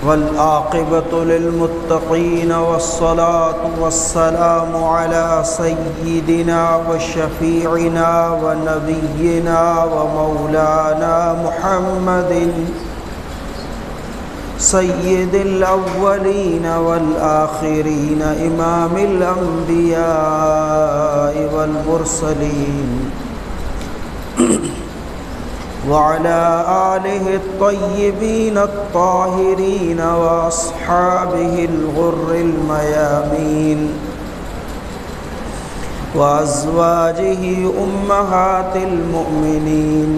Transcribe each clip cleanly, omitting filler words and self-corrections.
वल्आक़िबतु लिल्मुत्तक़ीन वस्सलातु वस्सलामु अला सय्यिदिना व शफ़ीइना व नबिय्यिना व मौलाना मुहम्मदिन सय्यिदिल अव्वलीन वल आखिरीन इमामिल अंबिया वल मुरसलीन वअला आलिहि त्तय्यिबीन त्ताहिरीन व अस्हाबिहिल गुर्रिल मयामीन व अज़वाजिहि उम्महातिल मुमिनीन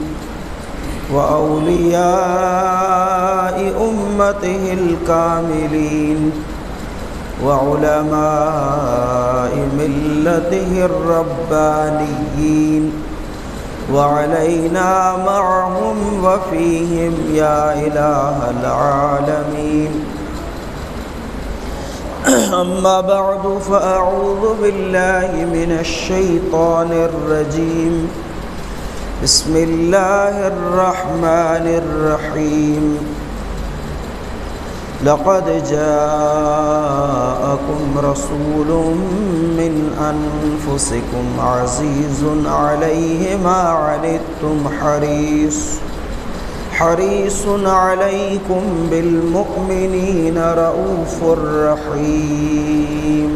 व औलियाइ उम्मतिहिल कामिलीन व उलमाइ मिल्लतिहिर रब्बानिय्यीन व अलैना मअहुम व फ़ीहिम या इलाहल आलमीन। अम्मा बअदु फ़अऊज़ु बिल्लाहि मिनश शैतानिर रजीम। बिस्मिल्लाहिर रहमानिर रहीम। लक़द जाअकुम रसूलुम मिन अनफुसिकुम अज़ीज़ुन अलैहि मा अनित्तुम हरीसुन अलैकुम बिल मुमिनीना रऊफ़ुर रहीम।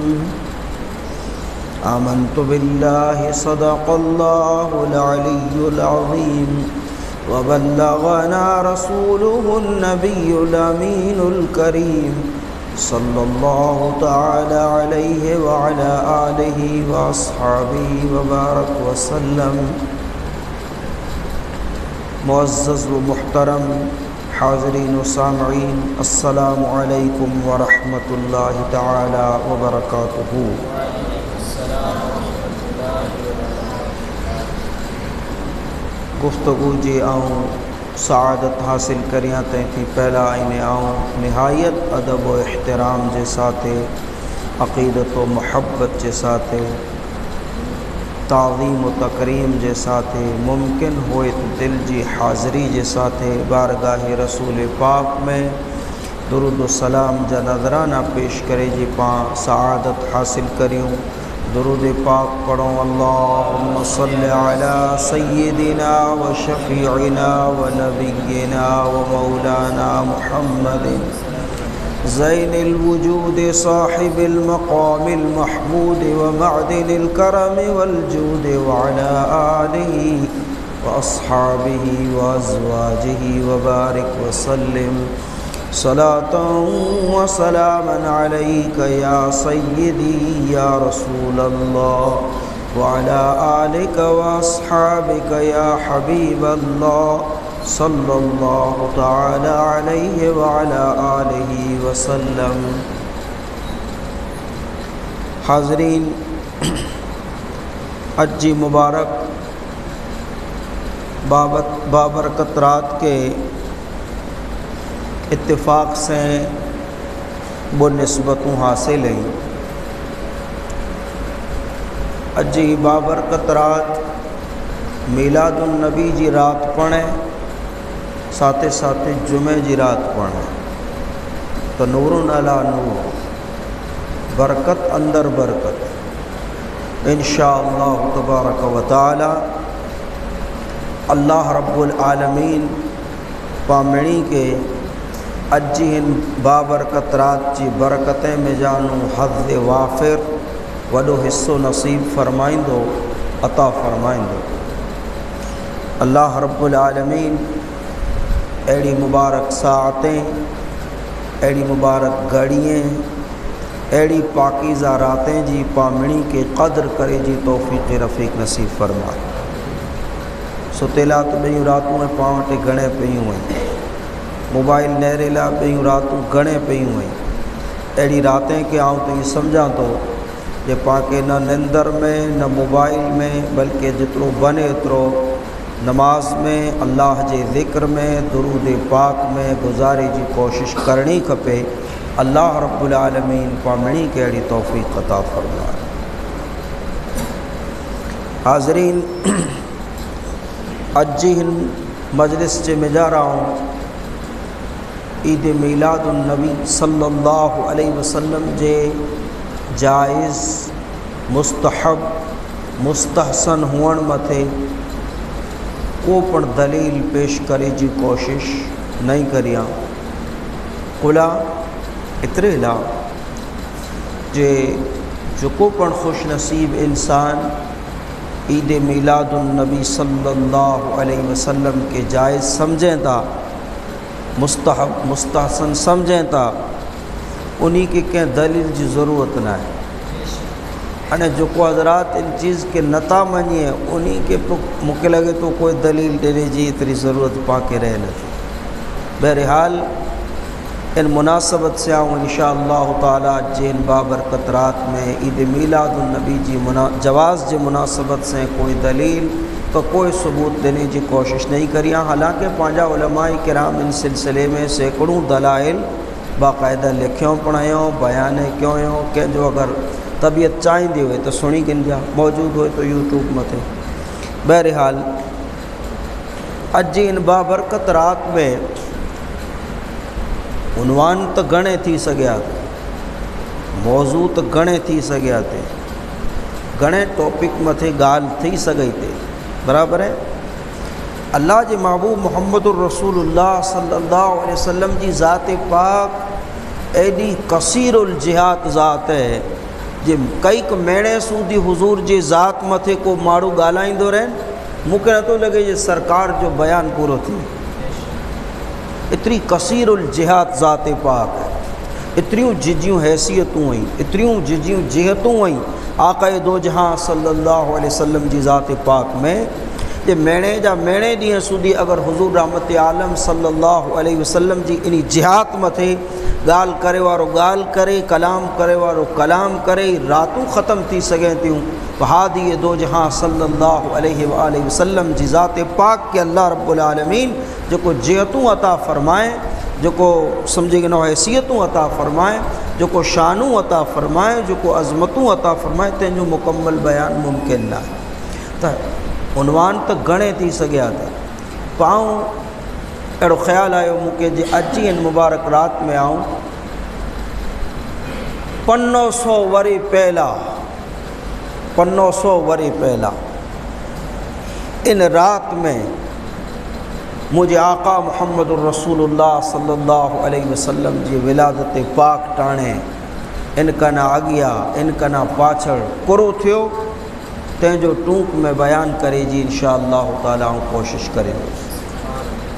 आमन्तु बिल्लाहि सदक़ल्लाहुल अलिय्युल अज़ीम व बल्लगना रसूलुहुन नबियुल अमीनुल करीम सल्लल्लाहु तआला अलैहि व अला आलिहि व अस्हाबिहि व बारक व सल्लम। मुअज़्ज़ज़ व मुहतरम हाज़रीन व सामईन, अस्सलामु अलैकुम व रहमतुल्लाहि तआला व बरकातुहू। गुफ्तगू जे आऊँ सआदत हासिल करियां तैं पहला आईने आऊँ निहायत अदब व एहतराम जे साथे अक़ीदत व मुहब्बत जे साथे ताज़ीम व तकरीम जे साथे मुमकिन होए तो दिल जी हाज़री जे साथे बारगाह रसूल पाक में दुरूद व सलाम जा नज़राना पेश करे जे पां सआदत हासिल करियूं। दुरूद पाक पढ़ो। अल्लाहुम्मा सल्लि अला सय्यिदिना व शफ़ीइना व नबिय्यिना व मौलाना मुहम्मदिन ज़ैनिल वुजूद साहिबिल मक़ामिल महमूद व मअदिनिल करम वल जूद व अला आलिहि व अस्हाबिहि व अज़वाजिहि व बारिक व सल्लिम सलातन व सलामन अलैका या सय्यदी या रसूलल्लाह व अला आलिका व अस्हाबिका या हबीबल्लाह सल्लल्लाहु तआला अलैहि व अला आलिहि व सल्लम। हाज़रीन, हज मुबारक बाबरकत रात के इत्तिफ़ाक़ से वो निस्बतों हासिल हैं। अजी बाबरकत रात मीलादुन नबी जी रात पढ़े, साथे साथे जुमे जी रात पढ़े तो नूरुन अला नूर, बरकत अंदर बरकत। इंशाअल्लाह तबारक व तआला अल्लाह रब्बुल आलमीन पामणी के अज इन बाबरकत रात जी बरकतें में जानू हज़ वाफ़िर वॾो हिस्सो नसीब फरमाइंदो, अता फरमाइंदो। अल्लाह रब्बुल आलमीन अड़ी मुबारक साअतें, अड़ी मुबारक घड़ियाँ, अड़ी पाकीज़ा रातें जी पामणी के कदर करे जी तौफ़ीक़ रफ़ीक नसीब फरमाए। सुतेला तो ॿियूं रातूं पाण वटि घणे पियूं आहिनि, मोबाइल नहरेला ॿियूं रातूं घणे पियूं आहिनि। अड़ी रातें के आऊँ तो ये समझा तो जे पाके न निंदर में न मोबाइल में, बल्कि जितरो बने एतिरो नमाज में, अल्लाह जे ज़िक्र में, दुरूद पाक में गुज़ारे जी कोशिश करनी खपे। अल्लाह रब्बुल आलमीन पामणी के अड़ी तौफ़ीक़ अता फरमाए। हाज़रीन, अज हिन मजलिस जे मिजाराऊं ईद मीलादुन नबी सल्लल्लाहु अलैहि वसल्लम जे जाइज़ मुस्तहब मुस्तहसन हुअण मथे को पण दलील पेश करे जी कोशिश नहीं करिया। कुला इतरे ला जे जो पण खुश नसीब इंसान ईद मीलादुन नबी सल्लल्लाहु अलैहि वसल्लम के जायज़ समझें था, मुस्तहब मुस्तहसन समझें था, उन्हीं के कंहिं दलील की ज़रूरत ना है। अने जो को हज़रात इन चीज़ के नता मञे उन्हीं के मूंखे लगे तो कोई दलील देने की इतनी ज़रूरत पाके रहे न। बहरहाल इन मुनासबत से आऊँ इंशाअल्लाह ताला जिन बाबरकत रात में ईद मीलादुन नबी जी जवाज़ जे मुनासबत से कोई दलील तो कोई सबूत देने की कोशिश नहीं करिया। हालांकि पांजा उलमाए किराम इन सिलसिले में सैकड़ों दलाइल बाकायदा लिखियों पढ़ायों बयान क्यों के जो अगर तबीयत चाहींदी हुए तो सुनी गिन जा मौजूद हो तो यूट्यूब मथे। बहरहाल अज इन बाबरकत रात में उनवान तो घणे थी सघिया, मौजू तो घणे थी सघिया थे, घणे टॉपिक मथे गाल थी सघई थे, बराबर है। अल्लाह जे महबूब मुहम्मदुर रसूलुल्लाह सल्लल्लाहु अलैहि वसल्लम जी ज़ात पाक एडी कसीरुल जिहात ज़ात है जे कई महीने सूदी हुजूर जी ज़ात मथे को माण्हू ॻाल्हाईंदो रहे मूंखे नथो लॻे जे सरकार जो बयान पूरो थी। इतनी कसीरुल जिहात ज़ात पाक है, इतरियूं जिजियूं हैसियतूं आई, इतरियूं जिजियूं जिहतूं आई आक़ाए दो जहां सल्लल्लाहु अलैहि वसल्लम जी ज़ात पाक में जे महीने जा महीने ॾींहं सूदी अगर हुजूर रहमत आलम सल्लल्लाहु अलैहि वसल्लम जी इन जिहात मथे गाल करे वारो गाल करे, कलाम करे वारो कलाम करे, रातूं ख़त्म थी सघे थियूं। हादी दो जहां सल्लल्लाहु अलैहि वसल्लम जी ज़ात पाक के अल्लाह रब्बुल आलमीन जो जियतूं अता फ़रमाए, जो समझे कि न हैसियतूं अता फ़रमाए, जो शानूं अता फ़रमाए, जो अज़मतूं अता फ़रमाए, तंहिंजो मुकम्मल बयान मुमकिन न आहे। त उनवान तो घणे थी सघिया थे पाऊँ अड़ो ख्याल आयो मूंखे जे अज इन मुबारक रात में आऊँ 500 वरी पहला 500 वरी पहला इन रात में मुझे आका मुहम्मदुर रसूलुल्लाह सल्लल्लाहु अलैहि वसल्लम जी विलादत पाक टाणे इन कना अगिया इन कना पाछड़ पूरो थियो तंहिंजो टूक में बयान करे जी इंशाअल्लाह ताला कोशिश करें,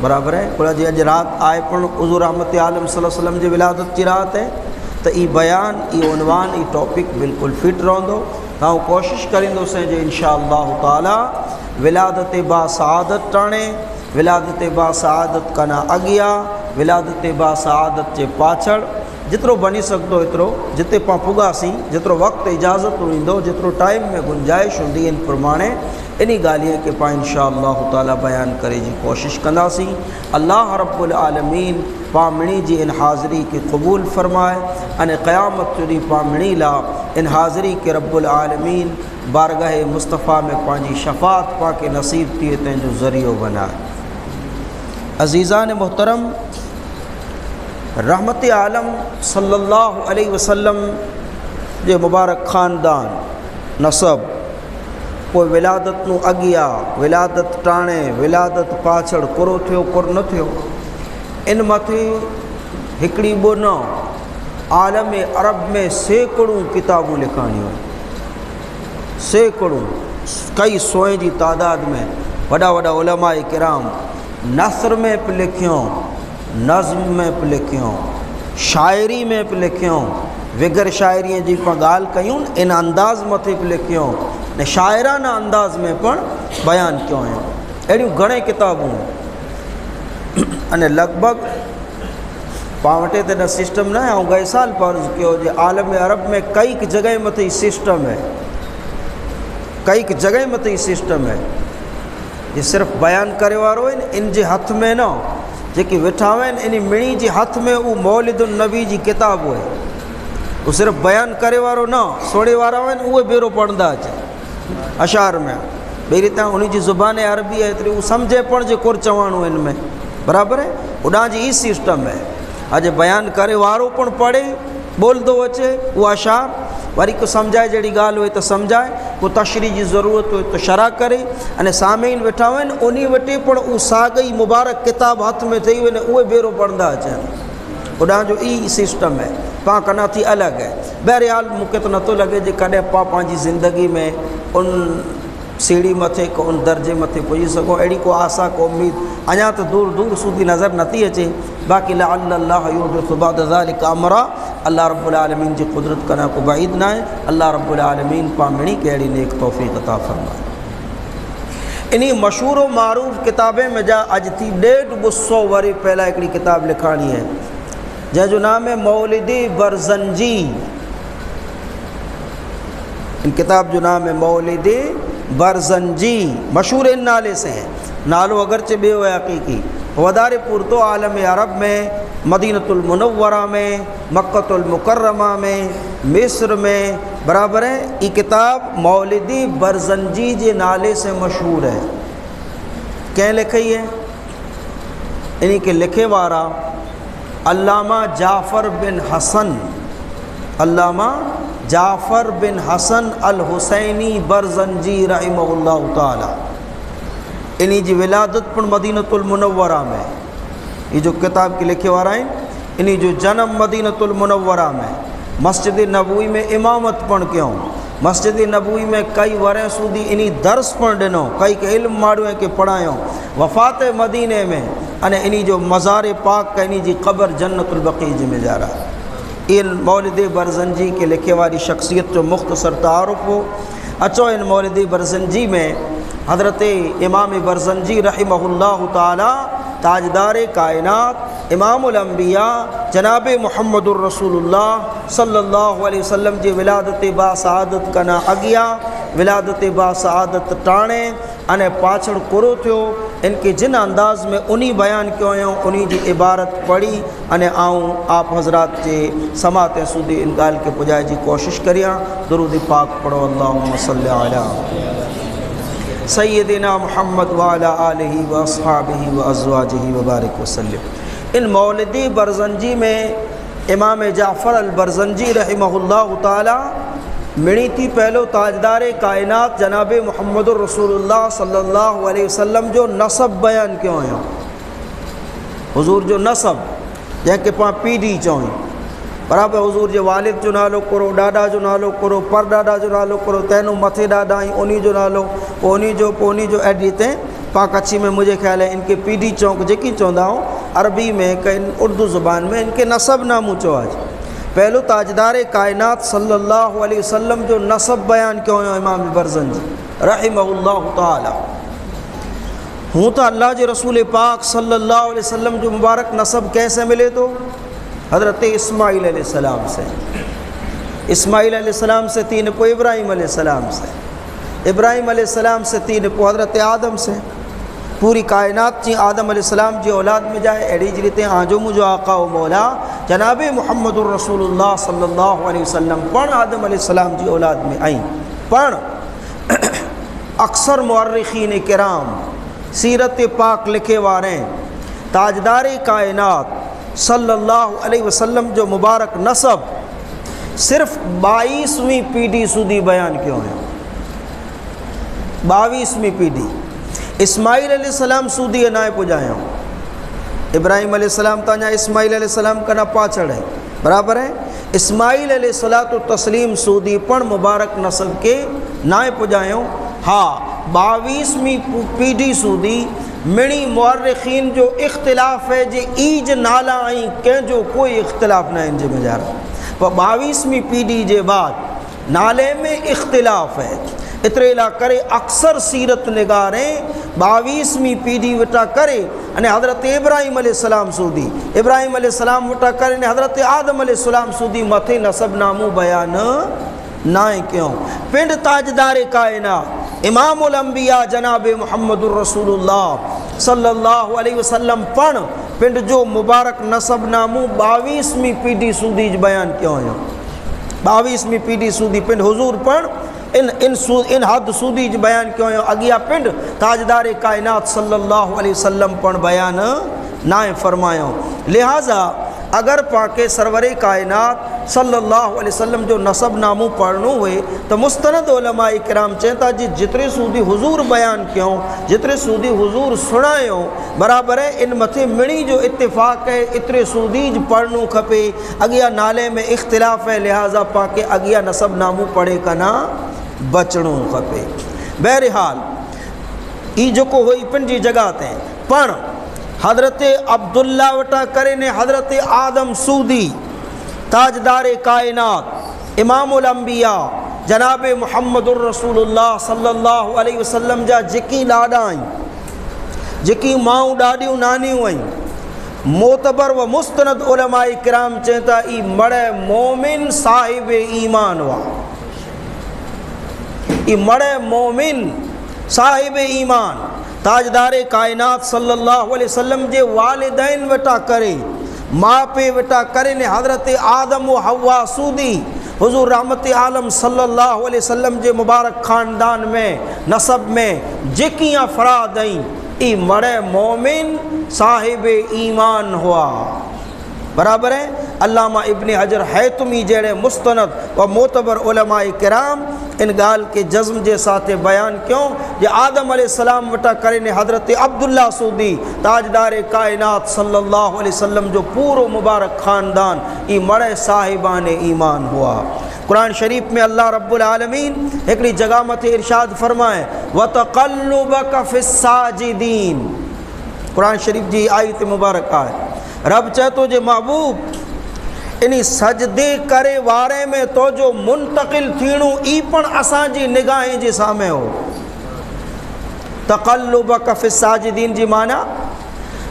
बराबर है। बोला जी अज रात आए पण हुज़ूर रहमत आलम सल्लल्लाहु अलैहि वसल्लम जी विलादत की रात है तो ई बयान ई उनवान ई टॉपिक बिल्कुल फिट रहंदो। आऊँ कोशिश करींदुसि जे इंशाअल्लाह ताला विलादत बा सआदत टाणे, विलादत बा सआदत कना अगिया, विलादत बा सआदत जे पाछड़ जितरो बनी सकदो एतिरो जिते पां पुगासीं, जितरो वक्त इजाज़त हूंदो, जितरो टाइम में गुंजाइश हूंदी इन प्रमाणे इन ॻाल्हि के पां इंशाअल्लाह ताला बयान करे जी कोशिश कंदासीं। अल्लाह रब्बुल आलमीन पामणी जी इन हाज़िरी के क़बूल फरमाए अने क़यामत ॾींहुं पामणी ला इन हाज़िरी के रब्बुल आलमीन बारगाह मुस्तफ़ा में पांजी शफ़ात पाके नसीब थिए तंहिंजो ज़रियो बनाए। अज़ीज़ान मोहतरम, रहमत आलम सल्लल्लाहु अलैहि वसल्लम जे मुबारक ख़ानदान नसब कोई विलादत नूं अगिया, विलादत टाणे, विलादत पाछड़ कुरो थियो कुर न थियो, इन मथे हिकड़ी बो न आलम अरब में सैकड़ों किताबूं लिखाणियूं, सैकड़ों कई सौ जी तादाद में वॾा वॾा उलमाए किराम नसर में पे लिखियों, नज़्म में पे लिखियों, शायरी में पे लिखियों, विगर शायरी जी पां ॻाल्हि कयूं इन अंदाज़ मथे पे लिखियों ने शायराना अंदाज़ में पण बयान क्यों आहियूं। अहिड़ियूं घणे किताबूं अने लगभग पां वटि त सिस्टम न आहे। गए साल पर्ज़ कयो जे आलम अरब में कई जगह मथे सिस्टम है, कई जगह मथे सिस्टम है जे सिर्फ़ बयान करे वारो आहिनि इन जे हथ में न जेके वेठा आहिनि इन मिणी जे हथ में वो मौलिदुन नबी जी किताब हुए, वो सिर्फ़ बयान करे वारो न सोड़े वारा आहिनि उहे बेरो पढ़ंदा अचे अशार में बेरी तां उन जी ज़ुबान अरबी है एतिरी वो समझे पण जे कुर चवाणो इन में, बराबर है। उॾां जी ई सिस्टम है अॼु बयानु करे वारो पण पढ़े बोलंदो अचे उहा अशार, वरी को सम्झाए जहिड़ी ॻाल्हि हुई त सम्झाए, को तशरी जी ज़रूरत हुई त शरह करे, अने सामीन वेठा हुअनि उन वटि पण उहा साॻई मुबारक किताब हथ में ठही वञे उहे भेरो पढ़ंदा अचनि। उॾां जो ई सिस्टम है, पाण कना थी अलॻि है। बहरहाल मूंखे त नथो लॻे जे कॾहिं पाण पंहिंजी ज़िंदगी में उन सीढ़ी मथे को उन दर्जे मथे पहुची सघूं, अहिड़ी को आशा को उम्मीद अञा त दूर दूर सूदी नज़र नथी अचे। बाक़ी लअल्लाह युहदिसु बअद ज़ालिका अमरा, अल्लाह रब्बुल आलमीन जी कुदरत कना को बाइद ना है। अल्लाह रब्बुल आलमीन पामिणी के अहिड़ी नेक तौफ़ीक़ अता फरमाए। इन्हीं मशहूर मारूफ़ किताबें में जा अॼु थी 150 वरी पहला हिकिड़ी किताब लिखाणी है जंहिंजो नाम है मौलिदी बरज़ंजी। इन किताब जो नाम है मौलिदी बरज़ंजी, मशहूर इन नाले से है। नालो अगरचे ॿियो है हकीकी, वधारे पुरतो आलम अरब में, मदीनतुल मुनव्वरा में, मक्कतुल मुकर्रमा में, मिस्र में, बराबर है। ये किताब मौलिदी बरज़ंजी जे नाले से मशहूर है। कंहिं लिखी है? इन्हीं के लिखे वारा अल्लामा जाफ़र बिन हसन, अल्लामा जाफ़र बिन हसन अल हुसैनी बरज़ंजी रहिमहुल्लाह ताला। इन्हीं जी विलादत पण मदीनतुल मुनव्वरा में, ये जो किताब के लिखे वारा आहिनि इन्हीं जो जन्म मदीनतुल मुनव्वरा में, मस्जिद नबवी में इमामत पण कयूं, मस्जिद नबवी में कई वरह सूदी इन्हीं दर्स पण ॾिनो, कई के इल्म माण्हू के पढ़ायूं, वफ़ात मदीने में, अने इन्हीं जो मज़ार पाक का इन्हीं जी क़ब्र जन्नतुल बक़ी जी में जा रहा। इन मौलिदी बरज़ंजी के लिखे वाली शख्सियत जो मुख्तसर तारुफ़ हो। अचो इन मौलिदी बरज़ंजी में हज़रत इमाम बरज़ंजी रहिमहुल्लाह ताला ताजदार कायनात इमामुल अंबिया जनाब मुहम्मदुर रसूलुल्लाह सल्लल्लाहु अलैहि वसल्लम जी विलादत बा सआदत कना अगिया, विलादत बा सआदत टाणे अने पाछड़ कुरो थियो। इनके जिन अंदाज़ में उन्हीं बयान कयो उन्हीं जी इबारत पढ़ी अने आऊँ आप हज़रात के समाते सूदी इन गाल के पुजाए जी कोशिश करिया। दुरूद पाक पढ़ो, अल्लाहुम्मा सल्लि अला सय्यदिना मुहम्मद व अला आलिहि व अस्हाबिहि व अज़वाजिहि व बारिक वसल्लम। इन मौलिदी बरज़ंजी में इमाम जाफ़र अल बरज़ंजी रहिमहुल्लाह ताला मिणी थी पहलो ताजदार कायनात जनाब मुहम्मदुर रसूलुल्लाह सल्लल्लाहु अलैहि वसल्लम जो नसब बयान क्यों आयो। हुजूर जो नसब जैके पाण पीढ़ी चवई, बराबर हुजूर जे वालिद जो नालो करो, डाडा जो नालो करो, पर डाडा जो नालो करो, तैनू मथे डाडा आई उन्हीं जो नालो, पोनी जो एडी ते पा कच्छी में मुझे ख्याल है इनके पीढ़ी चौंक जेकी चवंदा हूँ, अरबी में कई उर्दू ज़ुबान में इनके नसब नामू चो आज। पहलो ताजदार कायनात सल्लल्लाहु अलैहि वसल्लम जो नसब बयान क्यों इमाम बरज़ंजी रहिमहुल्लाह ताला। हूँ तो अल्लाह के रसूल पाक सल्लल्लाहु अलैहि वसल्लम जो मुबारक नसब कैसे मिले तो हज़रत इस्माइल अलैहिस्सलाम से, इस्माइल अलैहिस्सलाम से तीन पो इब्राहिम अलैहिस्सलाम से, इब्राहिम अलैहिस्सलाम से तीन पो हज़रत आदम से। पूरी कायनात जी आदम अलैहिस्सलाम जी औलाद में जाए अड़ी जी रीते आजो मुझो आका व मौला जनाब मुहम्मदुर रसूलुल्लाह सल्लल्लाहु अलैहि वसल्लम पण आदम अलैहिस्सलाम जी औलाद में आई। पण अक्सर मुअर्रिखीन किराम सीरत पाक लिखे वारे ताजदार कायनात सल्लल्लाहु अलैहि वसल्लम जो मुबारक नसब सिर्फ 22वीं पीढ़ी सुधी बयान क्यों है। 22वीं पीढ़ी इस्माइल अलैहिस्सलाम सूदी नाए पुजाया, इब्राहिम अलैहिस्सलाम ताजा इस्माइल अलैहिस्सलाम कना पाछड़ है, बराबर है। इस्माइल अलैहिस्सलातु तस्लीम सूदी पण मुबारक नसब के नाए पुजायो। हाँ 22वीं पीढ़ी सूदी मिणी मुअर्रिखीन जो इख्तिलाफ़ है जे ईज नाला आई कें जो कोई इख्तिलाफ़ ना इन में जा रहा, पर 22वीं पीढ़ी के बाद नाले में इख्तिलाफ़ है। इतरे ला करे अक्सर सीरत निगारें 22वीं पीढ़ी वटा करे अने हज़रत इब्राहिम अलैहिस्सलाम सूदी, इब्राहिम अलैहिस्सलाम वटा करे ने हज़रत आदम अलैहिस्सलाम सूदी मथे नसब नामू बयान नाए क्यों। पिंड ताजदार कायनात इमामुल अंबिया जनाब मुहम्मदुर रसूलुल्लाह सल्लल्लाहु अलैहि वसल्लम पण पिंड जो मुबारक नसब नामू 22वीं पीढ़ी सूदी बयान क्यों है। 22वीं पीढ़ी सूदी पिंड हुजूर पण इन हद सूदी बयान क्यों है। अगिया पिंड ताजदार कायनात सल्लल्लाहु अलैहि वसल्लम पण बयान नाए फरमायो। लिहाजा अगर पाके सरवरे कायनात सल्लल्लाहु अलैहि वसल्लम जो नसब नामू पढ़नो हुए तो मुस्तनद उलमा इकराम चेता जी जितरे सूदी हुजूर बयान क्यों जितरे सूदी हुजूर सुनायो बराबर है। इन मथे मिणी जो इत्तेफाक है इतरे सूदी पढ़नो खपे। अगिया नाले में इख्तिलाफ है लिहाजा पाके अगिया नसब नामू पढ़े कना बचणो खपे। बहरहाल ई जो को हुई पिन जी जगह ते पण हज़रत अब्दुल्ला वटा करे ने हज़रत आदम सूदी ताजदार कायनात इमामुल अंबिया जनाब मुहम्मदुर रसूलुल्लाह सल्लल्लाहु अलैहि वसल्लम जा जेकी लाडा आहिनि जेकी माऊं ॾाॾियूं नानियूं आहिनि मोतबर व मुस्तनद उलमा इकराम चवनि था ई मड़ मोमिन साहिब ईमान हुआ। ई मड़ मोमिन साहिब ईमान ताजदार कायनात सल्लल्लाहु अलैहि वसल्लम जे वालिदैन वटा करे माँ पे वटा करे ने हज़रत आदम व हव्वा सूदी हुजूर रहमत आलम सल्लल्लाहु अलैहि वसल्लम जे मुबारक ख़ानदान में नसब में जेकी अफराद आई ई मड़े मोमिन साहिब ईमान हुआ। बराबर है। अल्लामा इब्ने हजर हैतमी जड़े मुस्तनद व मोतबर उलमा किराम इन गाल के जज्म के साथ बयान क्यों जे आदम अलैहिस्सलाम वटा करे ने हज़रत अब्दुल्ला सूदी ताजदार कायनात सल्लल्लाहु अलैहि वसल्लम जो पूरो मुबारक ख़ानदान ई मड़े साहिबान ईमान हुआ। कुरान शरीफ में अल्लाह रब्बुल आलमीन एक जगह मथे इरशाद फरमाए व तक़ल्लुबक फ़िस्साजिदीन। कुरान शरीफ जी आयत मुबारक है रब चए तो जे महबूब इनी सजदे करे वारे में तो जो मुंतकिल थीणू ई पण असांजी निगाहें जे सामे हो। तक़ल्लुबक फ़िस्साजिदीन जी माना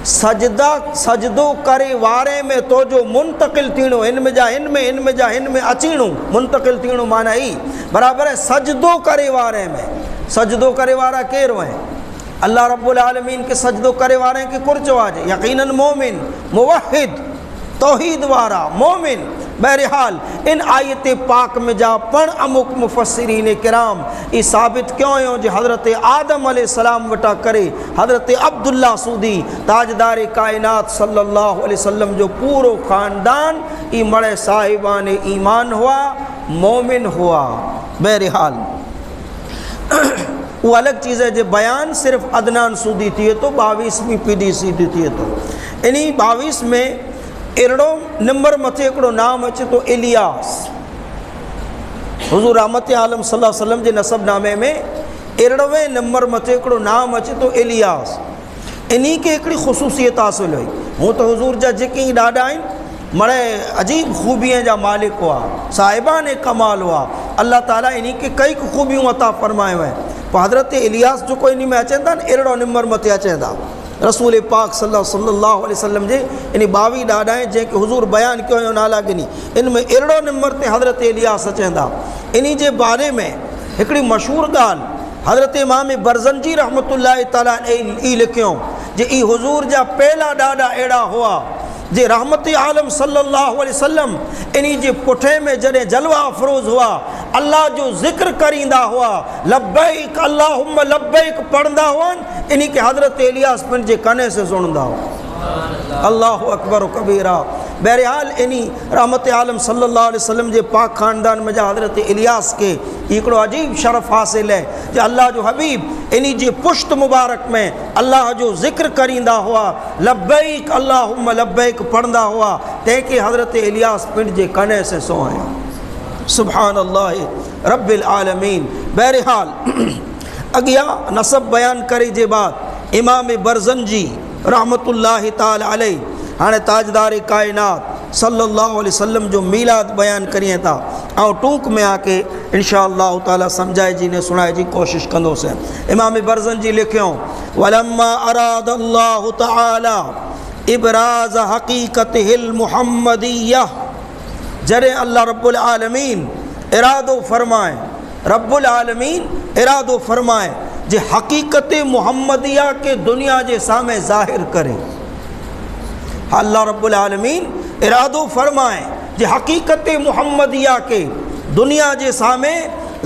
सजदो करे वारे में तो जो मुंतकिल थीणो इनमें जा इनमें अचीणो मुंतकिल थीणो माना ही बराबर है। सजदो करे वारे में सजदो करे वारा केर है अल्लाह रब्बुल आलमीन के सजदो करे वारे के कुर्च वाजे यकीनन मोमिन मुवहिद तौहीद वारा मोमिन। बहरहाल इन आयत पाक में जा पण अमुक मुफस्सिरीन किराम ये साबित क्यों हो जो हज़रत आदम अलैहिस्सलाम वटा करे हज़रत अब्दुल्ला सूदी ताजदार कायनात सल्लल्लाहु अलैहि वसल्लम जो पूरो ख़ानदान ई मड़े साहिबान ईमान हुआ मोमिन हुआ। बहरहाल वो अलग चीज़ है जो बयान सिर्फ अदनान सूदी थिए तो 22वीं पीढ़ी सीधी थिए तो इन्हीं 22 में एड़ो नंबर मथे एकड़ो नाम अचे तो इलियास हुजूर रहमत आलम सल्लल्लाहु अलैहि वसल्लम जे नसब नामे में 11वें नंबर मथे एकड़ो नाम अचे तो इलियास। इन्हीं के एकड़ी ख़ुसूसियत हासिल हुई हूँ तो हुजूर जा जेकी ॾाॾा आहिनि मड़े अजीब खूबियाँ जा मालिक हुआ साहिबान कमाल हुआ। अल्लाह ताला इन्हीं के कई खूबियों अता फरमायो है। हज़रत इलियास जो कोई इन में अचनि था एड़ो नंबर मथे अचनि था रसूल पाक सल्लल्लाहु अलैहि वसल्लम जे इन 22 ॾाॾा जैके हुजूर बयान कयो नाला गिनी इनमें एड़ो नंबर ते हज़रत इलियास अचनि था। इन्हीं जे बारे में हिकिड़ी मशहूर ॻाल्हि हज़रत इमाम बरज़ंजी रहमतुल्लाहि तआला ई लिखियो जे ई हुजूर जा पहला ॾाॾा अहिड़ा हुआ जे रहमत आलम सल्लल्लाहु अलैहि वसल्लम इन्हीं जे पुठे में जॾहिं जलवा अफरोज़ हुआ अल्लाह जो ज़िक्र करींदा हुआ लब्बैक अल्लाहुम्मा लब्बैक पढ़ंदा हुआ इन्हीं के हज़रत इलियास पंहिंजे कने से सुनंदा हुआ अल्लाहु अकबर कबीरा। बहरहाल इन्हीं रहमत आलम सल्लल्लाहु अलैहि वसल्लम जे पाक ख़ानदान में जा हज़रत इलियास के हिकिड़ो अजीब शरफ़ हासिल है जो अल्लाह जो हबीब इन्हीं जे पुश्त मुबारक में अल्लाह जो ज़िक्र करींदा हुआ लब्बैक अल्लाहुम्मा लब्बैक पढ़ंदा हुआ तंहिंखे हज़रत इलियास पंहिंजे कने से सोया सुभान अल्लाह रब्बिल आलमीन। बहरहाल अगिया नसब बयान करे जे बाद इमाम बरज़ंजी रहमतुल्लाहि ताला अलैहि हाणे ताजदार कायनात सल्लल्लाहु अलैहि वसल्लम जो मीलाद बयान करिए था और टूक में आके इंशाअल्लाह ताला समझाए जी ने सुनाए जी कोशिश कंदो से। इमाम बरज़ंजी लिखियो वलम्मा अरादल्लाहु ताला इबराज हकीकतिल मुहम्मदिया जरे अल्लाह रब्बुल आलमीन इरादो फरमाए रब्बुल आलमीन इरादो फरमाए जे हकीकत मुहम्मदिया के दुनिया के सामने ज़ाहिर करे। अल्लाह रब्बुल आलमीन इरादो फरमाए जे हकीकत मुहम्मदिया के दुनिया के सामने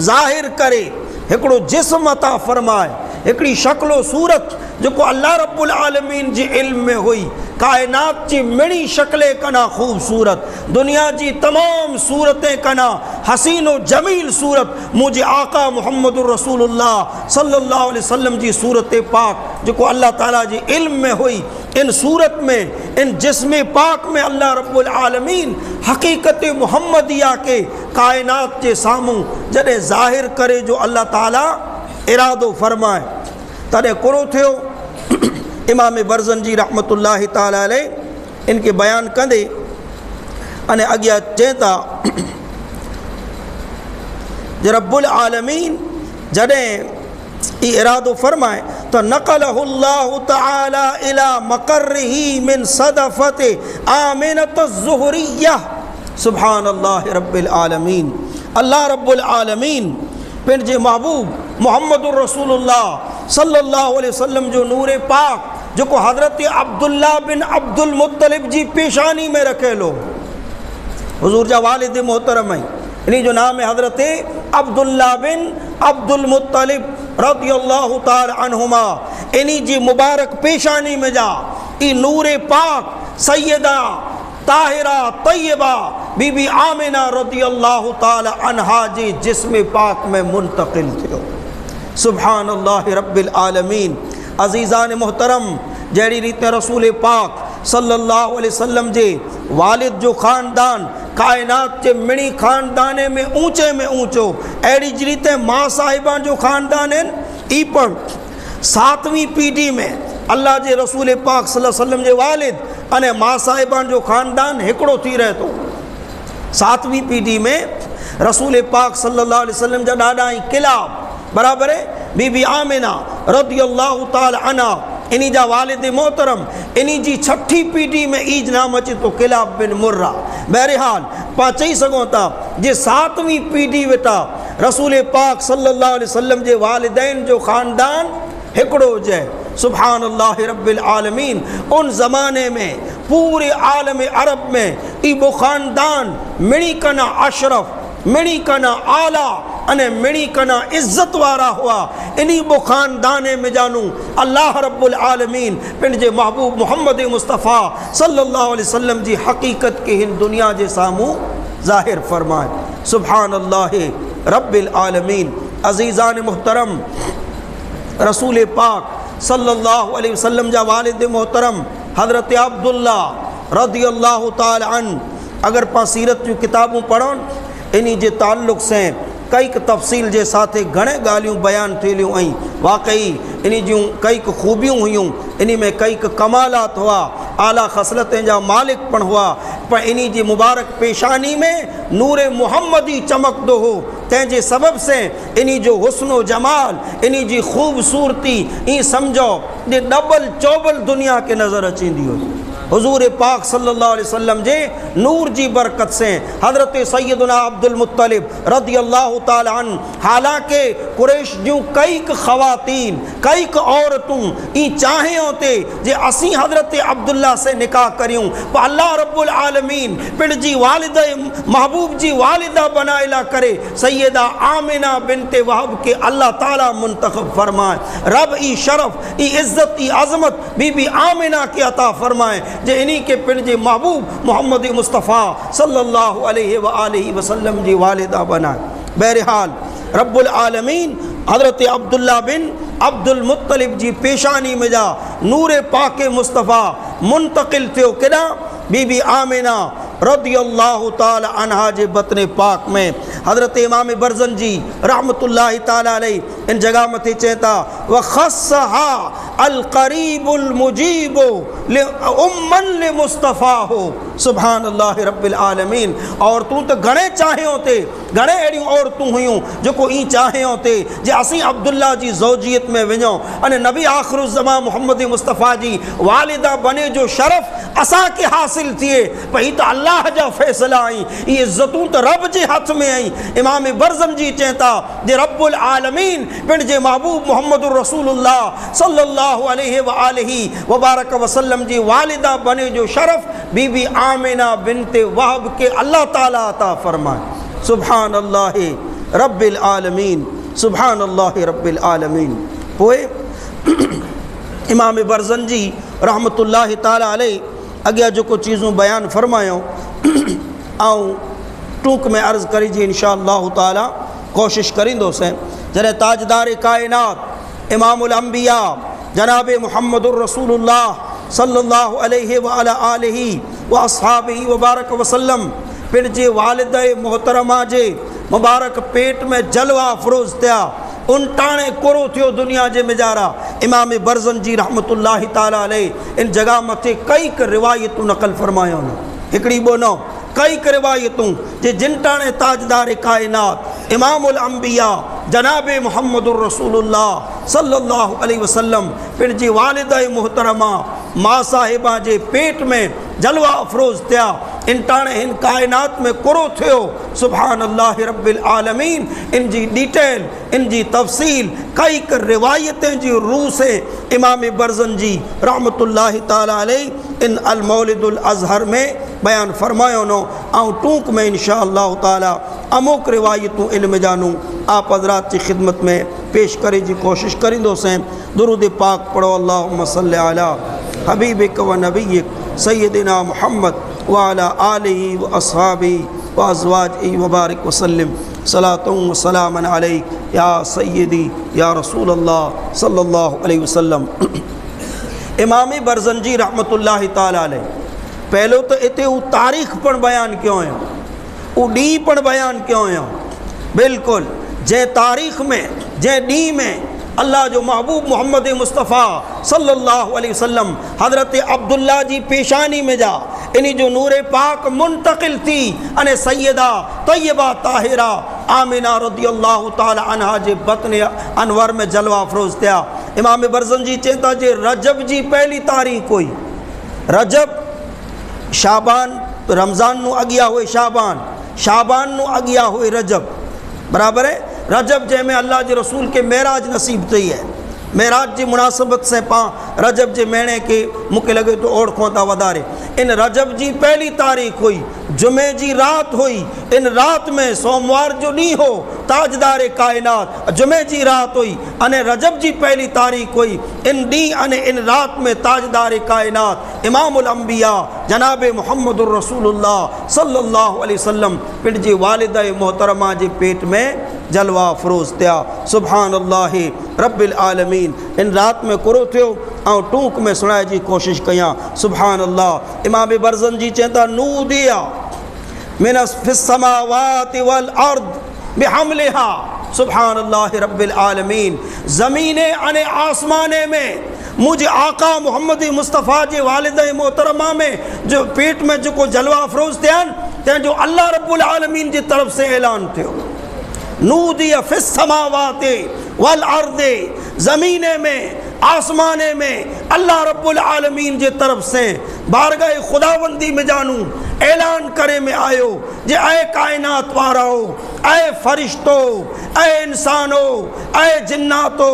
ज़ाहिर करे हिकिड़ो जिस्म अता फरमाए हिकिड़ी शक्लो सूरत जो को अल्लाह रब्बुल आलमीन जी इल्म में हुई। कायनात जी मिणी शक्लें कना खूबसूरत, दुनिया जी तमाम सूरतें कना हसीन व जमील सूरत मुझे आका मुहम्मदुर रसूलुल्लाह सल्लल्लाहु अलैहि वसल्लम जी सूरत पाक जो को अल्लाह ताला जी इल्म में हुई। इन सूरत में, इन जिस्म पाक में अल्लाह रब्बुल आलमीन हकीकत मुहम्मदिया के कायनात के सामूं जॾहिं ज़ाहिर करे जो अल्लाह ताला इरादो फरमाए तॾहिं कुरो थियो। इमाम बरज़ंजी रहमतुल्लाहि ताला अलैह इनके बयान कंदे अने अॻियां चए था जो रब्बुल आलमीन जॾहिं इरादो फरमाए तो नक़लहुल्लाहु तआला इला मक़र्रिही मिन सदफ़त आमिनत ज़ुहरिय्या। सुब्हानल्लाह रब्बिल आलमीन। अल्लाह रब्बुल आलमीन पंहिंजे महबूब मुहम्मदुर रसूलुल्लाह सल्लल्लाहु अलैहि वसल्लम जो नूर पाक जो को हज़रत अब्दुल्ला बिन अब्दुल मुत्तलिब जी पेशानी में रखेलो। हुज़ूर जा वालिद मोहतरम है, इन्हीं जो नाम है हज़रत अब्दुल्ला बिन अब्दुल मुत्तलिब रज़ियल्लाहु ताला अन्हुमा। इन्हीं जी मुबारक पेशानी में जा ई नूर पाक सैयदा ताहिरा तय्यबा बीबी आमिना रज़ियल्लाहु ताला अन्हा जी जिस्म पाक में मुंतकिल थियो। सुब्हानल्लाह रब्बिल आलमीन। अज़ीज़ान मोहतरम, जहिड़ी रीते रसूल पाक सल्लल्लाहु अलैहि वसल्लम जे वालिद जो ख़ानदान कायनात के मिणी ख़ानदाने में ऊंचो, अहिड़ी रीते मां साहिबा जो ख़ानदान आहिनि। ई पण 7वीं पीढ़ी में अल्लाह जे रसूल पाक सल्लल्लाहु अलैहि वसल्लम जे वालिद अने मां साहिबा जो ख़ानदान हिकिड़ो थी रहे थो। 7वीं पीढ़ी में रसूल पाक सल्लल्लाहु अलैहि वसल्लम जा ॾाढा ई किला बराबर है बीबी आमिना रज़ियल्लाहु ताला अन्हा इन्हीं जा वालिद मोहतरम। इन्हीं जी 6ठी पीढ़ी में ईज नाम अचे तो किलाब बिन मुर्रा। बहरहाल पा चई सघूं था जे 7वीं पीढ़ी वेटा रसूल पाक सल्लल्लाहु अलैहि वसल्लम जे वालिदैन जो ख़ानदान हिकिड़ो हुजे। सुब्हानल्लाह रब्बिल आलमीन। उन ज़माने में पूरे आलम अरब में इबो ख़ानदान मिणी कना अशरफ, मिणी कना आला अने मिणी कना इज्जत वारा हुआ। इन्हीं बो ख़ानदाने में जानू अल्लाह रब्बुल आलमीन पंहिंजे महबूब मोहम्मद मुस्तफ़ा सल्लल्लाहु अलैहि वसल्लम जी हकीकत के हिन दुनिया जे सामूं ज़ाहिर फरमाए। सुब्हानल्लाह रब्बिल आलमीन। अज़ीज़ान मुहतरम, रसूल पाक सल्लल्लाहु अलैहि वसल्लम जा वालिद मोहतरम हज़रत अब्दुल्ला रज़ियल्लाहु ताला अन अगर पा सीरत जूं किताबूं पढ़नि इन्हीं जे ताल्लुक़ से कई तफ़सील जे साथ घणे ॻाल्हियूं बयान थियलियूं ऐं वाकई इन्हीं जूं कई ख़ूबियूं हुयूं। इन्हीं में कई कमालात हुआ, आला ख़सलतें जा मालिक पण हुआ। पर इन्हीं जी मुबारक पेशानी में नूर मुहम्मदी चमकदो हो, तंहिंजे सबब से इन्हीं जो हुस्नो जमाल, इन्हीं जी ख़ूबसूरती ई समझो जे डबल चौबल दुनिया के नज़र अचींदी हुई। हुजूर पाक सल्लल्लाहु अलैहि वसल्लम जे नूर जी बरकत से हज़रत सैयदना अब्दुल मुत्तलिब रज़ियल्लाहु ताला अन हालांकि कुरैश जूं कई ख़वातीन कई औरतूं ई चाहे होते जे असी हज़रत अब्दुल्ला से निकाह करियूं पर अल्लाह रब्बुल आलमीन पिण जी वालिदा महबूब जी वालिदा बनाइला करे सैयदा आमिना बिनते वहब के अल्लाह ताला मुंतखब फरमाए। रब ई शरफ ई इज्जत ई अजमत बीबी आमिना के अता फरमाए जे इन्हीं के पंहिंजे महबूब मोहम्मद मुस्तफ़ा सल्लल्लाहु अलैहि वसल्लम जी वालिदा बनाए। बहरहाल रब्बुल आलमीन हज़रत अब्दुल्ला बिन अब्दुल मुत्तलिब जी पेशानी में जा नूर पाक मुस्तफ़ा मुंतकिल थियो केॾा बीबी आमिना रज़ियल्लाहु ताला अन्हा जे बतन पाक में। हज़रत इमाम बरज़ंजी रहमतुल्लाहि ताला अलैह इन जगह मथे चेता व ख़स्सहा अल क़रीबुल मुजीबो ले उम्मन ले मुस्तफ़ा हो। सुब्हानल्लाह रब्बिल आलमीन। और तू तो घणे चाहे होते घणे अड़ियों औरतूं हुयूं जो ई चाहे होते जे असी अब्दुल्ला जी ज़ौजियत में वञूं अने नबी आख़िर ज़मा मोहम्मद मुस्तफ़ा जी वालिदा बने जो शरफ़ असा के हासिल थिए पर तो अल्लाह जा फ़ैसला आई ये इज़्ज़तूं तो रब जे हथ में आई। इमाम बरज़ंजी चेता जे रब्बुल आलमीन पिण जे महबूब मोहम्मदुर रसूलुल्लाह सल्लल्लाहु अलैहि वबारक वसल्लम जी वालिदा बने जो शरफ़ बीबी आमिना बिनते वहब के अल्लाह ताला अता फरमाए। सुब्हानल्लाह रब्बिल आलमीन। सुब्हानल्लाह रब्बिल आलमीन। पोए इमाम बरज़ंजी रहमतुल्लाहि ताला अलैह अॻियां जेको चीज़ूं बयानु फ़रमायूं ऐं टूक में अर्ज़ करी जी इंशाअल्लाह ताला कोशिश करींदोसीं। जॾहिं ताजदार कायनात इमामुल अंबिया जनाब मुहम्मदुर रसूलुल्लाह सल्लल्लाहु अलैहि व अला आलिहि व अस्हाबिहि व बारक वसल्लम पंहिंजे वालिद मोहतरमा जे मुबारक पेट में जलवा अफ़रोज़ थिया, उन टाणे कोरो थियो दुनिया जे मिजारा। इमाम बरज़ंजी रहमतुल्लाहि ताला अलैह इन जगह मथे कई रिवायतूं नक़ल फरमायूं, हिकिड़ी ॿ न कई रिवायतूं जे जिन टाणे ताजदार कायनात इमामुल अंबिया जनाब मुहम्मदुर रसूलुल्लाह सल्लल्लाहु अलैहि वसल्लम पंहिंजी वालिद मोहतरमा मां साहिबा जे पेट में जलवा अफ़रोज़ थिया, इन टाणे हिन कायनात में कुरो थियो। सुभान अल्लाह रब्बिल आलमीन। इन जी डिटेल, इन जी तफ़सील कई रिवायतें जी रूह से इमाम बरज़ंजी रहमतुल्लाहि ताला अलैह इन अल मौलिदुल अज़हर में बयान फरमायो नो ऐं टूक में इंशाअल्लाह ताला अमुक रिवायतूं इल्म जानूं आप हज़रात की खिदमत में पेश करे जी कोशिश करींदोसीं। दुरूद पाक पढ़ो। अल्लाहुम्मा सल्लि अला हबीबिक व नबिय्यिक सय्यदिना मुहम्मद व अला आलिहि व अस्हाबिहि व अज़वाजिहि व बारिक वसल्लिम सलातुं व सलामन अलैक या सय्यदी या रसूलल्लाह सल्लल्लाहु अलैहि वसल्लम। इमाम बरज़ंजी रहमतुल्लाहि ताला अलैह पहलो तो इतने वो तारीख़ पण बयान क्यों है, वो डी पण बयान क्यों है। बिल्कुल जे तारीख़ में जे डी में अल्लाह जो महबूब मोहम्मद मुस्तफ़ा सल्लल्लाहु अलैहि वसल्लम हज़रत अब्दुल्ला जी पेशानी में जा इन्हीं जो नूर पाक मुंतकिल थी अने सैयदा तय्यबा ताहिरा आमिना रज़ियल्लाहु ताला अन्हा जे बतन अनवर में जलवा अफ़रोज़ थिया। इमाम बरज़ंजी चवंदा जे रजब जी पहली तारीख़ हुई, रजब शाबान रमज़ान नू अगिया हुए शाबान नू अगिया हुए रजब बराबर है। रजब जैमें अल्लाह के रसूल के मेराज नसीब थी है, मेराज की मुनासबत से पा रजब के महीने के मूंखे लगे तो ओढ़खों था वधारे। इन रजब की पहली तारीख़ हुई, जुमे की रात हुई। इन रात में सोमवार जो ॾींहुं हो ताजदार कायनात जुमे की रात हुई अने रजब की पहली तारीख़ हुई। इन ॾींहुं अने इन रात में ताजदार कायनात इमामुल अंबिया जनाब मुहम्मदुर रसूलुल्लाह सल्लल्लाहु अलैहि वसल्लम पंहिंजी वालिद मोहतरमा के पेट में जलवा अफ़रोज़ थिया। सुभान अल्लाह रब्बिल आलमीन। इन रात में कुरो थियो ऐं टूक में सुनाए जी कोशिश कयां। सुभान अल्लाह। इमाम बरज़ंजी चवंदा नूदिया मिन फिस समावाति वल अर्द बिहमलिहा। सुभान अल्लाह रब्बिल आलमीन। ज़मीने अने आसमाने में मुझे आका मोहम्मद मुस्तफ़ा जे वालिद मोहतरमा में जो पेट में जो जलवा अफ़रोज़ थिया तंहिंजो अल्लाह रब्बुल आलमीन जी तरफ से ऐलान थियो। नूदिया फिस समावाति वल अर्दे। ज़मीने में आसमाने में अल्लाह रब्बुल आलमीन जे तरफ से बारगाह खुदावंदी में जानू ऐलान करे में आयो जे ऐ कायनात वाराओ, ऐ फरिश्तो, ऐ इंसानो, ऐ जिन्नातो,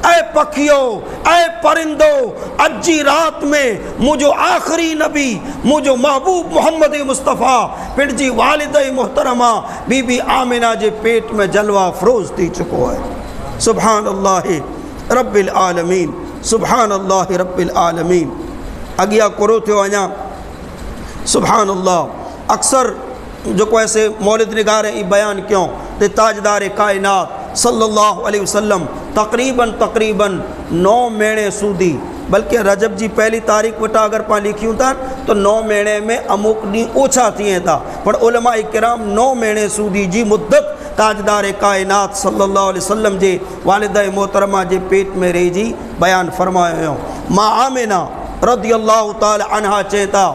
ऐ पखियो, ऐ परिंदो, अजी रात में मुझो आखिरी नबी मुझो महबूब मोहम्मद मुस्तफ़ा पंहिंजी वालिद मोहतरमा बीबी आमिना जे पेट में जलवा अफ़रोज़ थी चुको है। सुभान अल्लाह रब्बिल आलमीन। सुभान अल्लाह रब्बिल आलमीन। अगिया कुरो थियो अञा। सुभान अल्लाह। अक्सर जो को ऐसे मौलिद निगारे बयान क्यों ते ताजदार कायनात सल्लल्लाहु अलैहि वसल्लम तकरीबन 9 महीने सूदी, बल्कि रजब जी पहली तारीख़ वटा अगर पाँ लिखियूं था तो 9 महीने में अमुक ॾींहुं ओछा थिए था, पर उलमाए किराम 9 महीने सूदी जी मुद्दत ताजदार कायनात सल्लल्लाहु अलैहि वसल्लम जे वालिद मोहतरमा जे पेट में रही जी बयान फरमायो। मां आमिना रज़ियल्लाहु ताला अन्हा चेता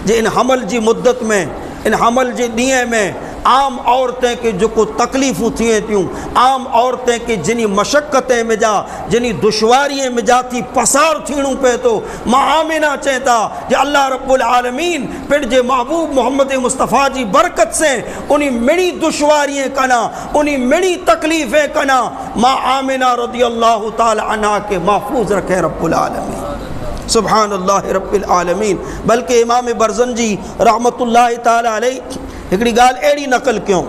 जे इन हमल जी मुद्दत में, इन हमल जे ॾींहं में आम औरतें के जो को तकलीफ़ूं थिए थियूं, आम औरतें के जिनी मशक्क़तें में जा जिनी दुश्वारीअ में जा थी पसार थियणो पए थो। मां आमिना चए था जे अल्लाह रब्बुल आलमीन पंहिंजे महबूब मोहम्मद मुस्तफ़ा जी बरकत से उन मिड़ी दुश्वारीअ कना, उन मिड़ी तकलीफ़ें कना मां आमिना रज़ियल्लाहु ताला अन्हा के महफूज रखे रब्बुल आलमीन। सुभान अल्लाह रब्बिल आलमीन। बल्कि इमाम बरज़ंजी रहमतुल्लाहि ताला अलैह हिकिड़ी ॻाल्हि अहिड़ी नक़ल क्यों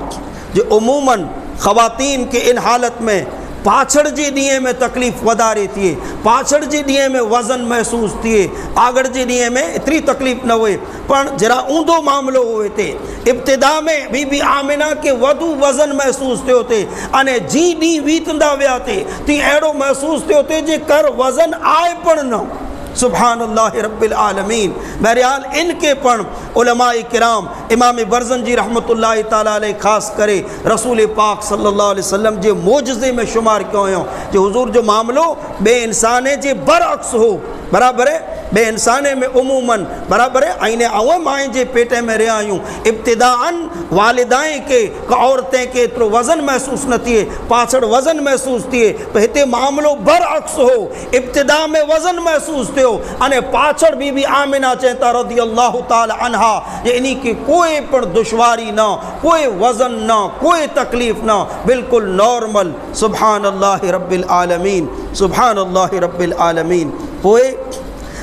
जो उमूमन ख़वातीन के इन हालत में पाछड़ जे ॾींहं में तकलीफ़ वधारे थिए, पाछड़ जे ॾींहं में वज़न महसूस थिए, आगड़ जे ॾींहं में एतिरी तकलीफ़ न हुए, पर जरा ऊंधो मामलो हो हिते। इब्तिदा में बीबी आमिना खे वधू वज़न महसूस थियो थे, अने जी ॾींहं बीतंदा विया थे ती अहिड़ो महसूस थियो थे जे कर वज़न आए पण न। सुभानअल्लाह रब्बिल आलमीन। बहरहाल इनके पण उलमाए किराम इमाम बरज़ंजी रहमतुल्लाहि ताला अलैह ख़ास करे रसूल पाक सल्लल्लाहु अलैहि वसल्लम जे मोजज़े में शुमार कयो हुयो जो हुज़ूर जो मामलो बे इंसाने जे बरअक्स हो, बराबर है, बे इंसाने में उमूमन बराबर है। आईने अव माए जे पेटे में रहिया आहियूं, इब्तिदाअन वालिदाएं के औरतें के एतिरो वज़न महसूस न थिए, पाछड़ वज़न महसूस थिए, पर हिते मामलो बरअक्स हो, इब्तिदा में वज़न महसूस थियो अने पाछड़ बीबी आमिना चेता रज़ियल्लाहु ताला अन्हा जे इनी के कोई पण दुश्वारी न, कोई वज़न न, कोई तकलीफ़ न, बिल्कुल नॉर्मल। सुभानअल्लाह रब्बिल आलमीन, सुभानअल्लाह रब्बिल आलमीन। पोए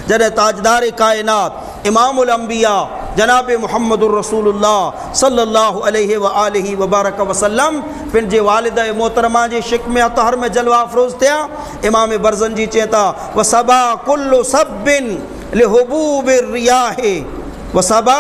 जॾहिं ताजदार कायनात इमामुल अंबिया जनाब मुहम्मदुर रसूलुल्लाह सल्लल्लाहु अलैहि व आलिहि व बारक वसल्लम पंहिंजे वालिद मोहतरमा जे शिकम अतहर में जलवा अफरोज़ थिया। इमाम बरज़ंजी चेता वसबा कुल्लु सब्बिन लिहुबूबि रियाहे, वसबा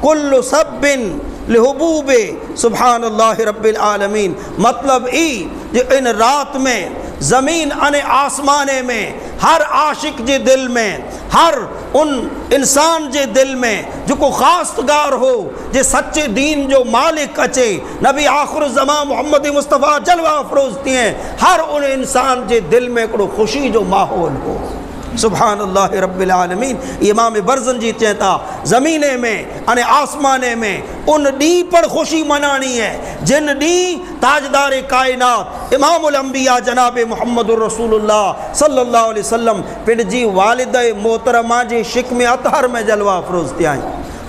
कुल्लु सब्बिन लिहुबूबे सुभानअल्लाह रब्बिल आलमीन। मतलब ई जो इन रात में ज़मीन अने आसमाने में हर आशिक जे दिल में, हर उन इंसान जे दिल में जो को ख़ासगार हो जे सच्चे दीन जो मालिक अचे, नबी आखिर ज़मान मोहम्मद मुस्तफ़ा जलवा अफरोज़ थिए, हर उन इंसान जे दिल में हिकिड़ो ख़ुशी जो माहौल हो। सुभानअल्लाह रब्बिल आलमीन। इमाम बरज़ंजी चेता ज़मीने में अने आसमाने में उन डी पर खुशी मनानी है जिन डी ताजदार कायनात इमामुल अंबिया जनाब मुहम्मदुर रसूलुल्लाह सल्लल्लाहु अलैहि वसल्लम पंहिंजी वालिद मोहतरमा जे शिकम अतहर में जलवा अफरोज़ थिया।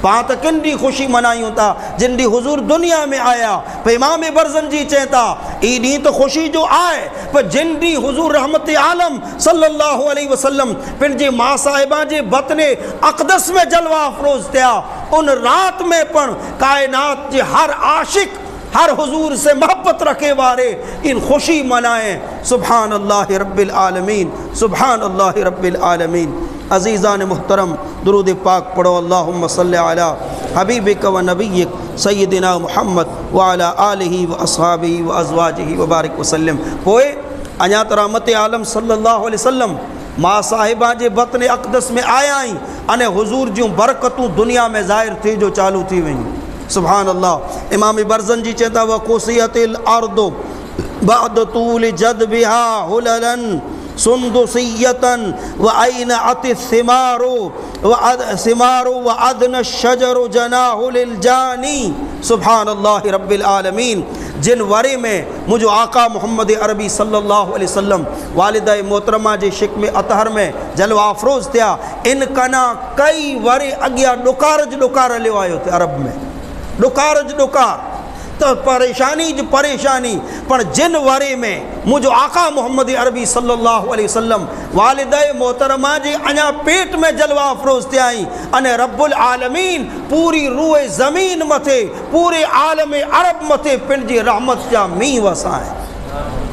पां त किन डी खुशी मनायूं था जिन डी हुजूर दुनिया में आया, पर इमाम बरज़ंजी चेता ई डी तो खुशी जो आए, पर जिन डी हुजूर रहमत आलम सल्लल्लाहु अलैहि वसल्लम पंहिंजे मां साहिबा जे बतने अक़दस में जलवा अफरोज़ थिया, उन रात में पण कायनात जे हर आशिक, हर हुजूर से मोहब्बत रखे वारे इन खुशी मनाएं। सुभानअल्लाह रब्बिल आलमीन, सुभानअल्लाह रब्बिल आलमीन। अज़ीज़ान मुहतरम दुरूद पाक पढ़ो। अल्लाहुम्मा सल्लि अला हबीबिक व नबिय्यिक सय्यदिना मुहम्मद व अला आलिहि व अस्हाबिहि व अज़वाजिहि व बारिक वसल्लम। पोए अञा त रहमत आलम सल्लल्लाहु अलैहि वसल्लम मां साहिबा जे बतन अक़दस में आया आई अने हुजूर जूं बरकतूं दुनिया में ज़ाहिर थी जो चालू थी वयूं। सुभान अल्लाह। इमाम बरज़ंजी चेता व कुसियतिल अर्दु बअद तूल जद बिहा हुललन सुंदुसियतन व आइन अति सिमारो व अदन शजरु जनाहुल जानी। सुभान अल्लाह रब्बिल आलमीन। जिन वरे में मुझो आका मोहम्मद अरबी सल्लल्लाहु अलैहि वसल्लम वालिद मोहतरमा जे शिकम अतहर में जलवा अफरोज़ थिया, इन कना कई वरे अॻियां ॾुकारज ॾुकार हलियो आयो थे अरब में, ॾुकारज ॾुकार तो परेशानी जो परेशानी, पर जिन वरे में मुझो आका मोहम्मद अरबी सल्लल्लाहु अलैहि वसल्लम वालिद मोहतरमा जे अञा पेट में जलवा अफरोज़ थिया आई अने रब्बुल आलमीन पूरी रूए ज़मीन मथे, पूरे आलम अरब मथे पंहिंजी रहमत जा मींह वसाए।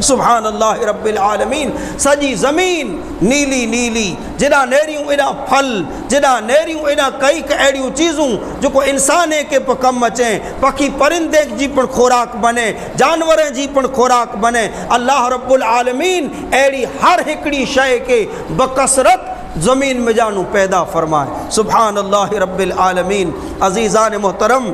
सुभान अल्लाह रब्बिल आलमीन। सजी ज़मीन नीली नीली, जॾां नेरियूं एॾा फल, जॾां नेरियूं एॾा कई अहिड़ियूं चीज़ूं जेको इंसान के पे कम अचें, पखी परिंदे जी पण खुराक बने, जानवर जी पण खुराक बने। अल्लाह रब्बुल आलमीन अहिड़ी हर हिकिड़ी शइ के बकसरत ज़मीन में जानू पैदा फरमाए। सुभान अल्लाह रब्बिल आलमीन। अज़ीज़ान मोहतरम,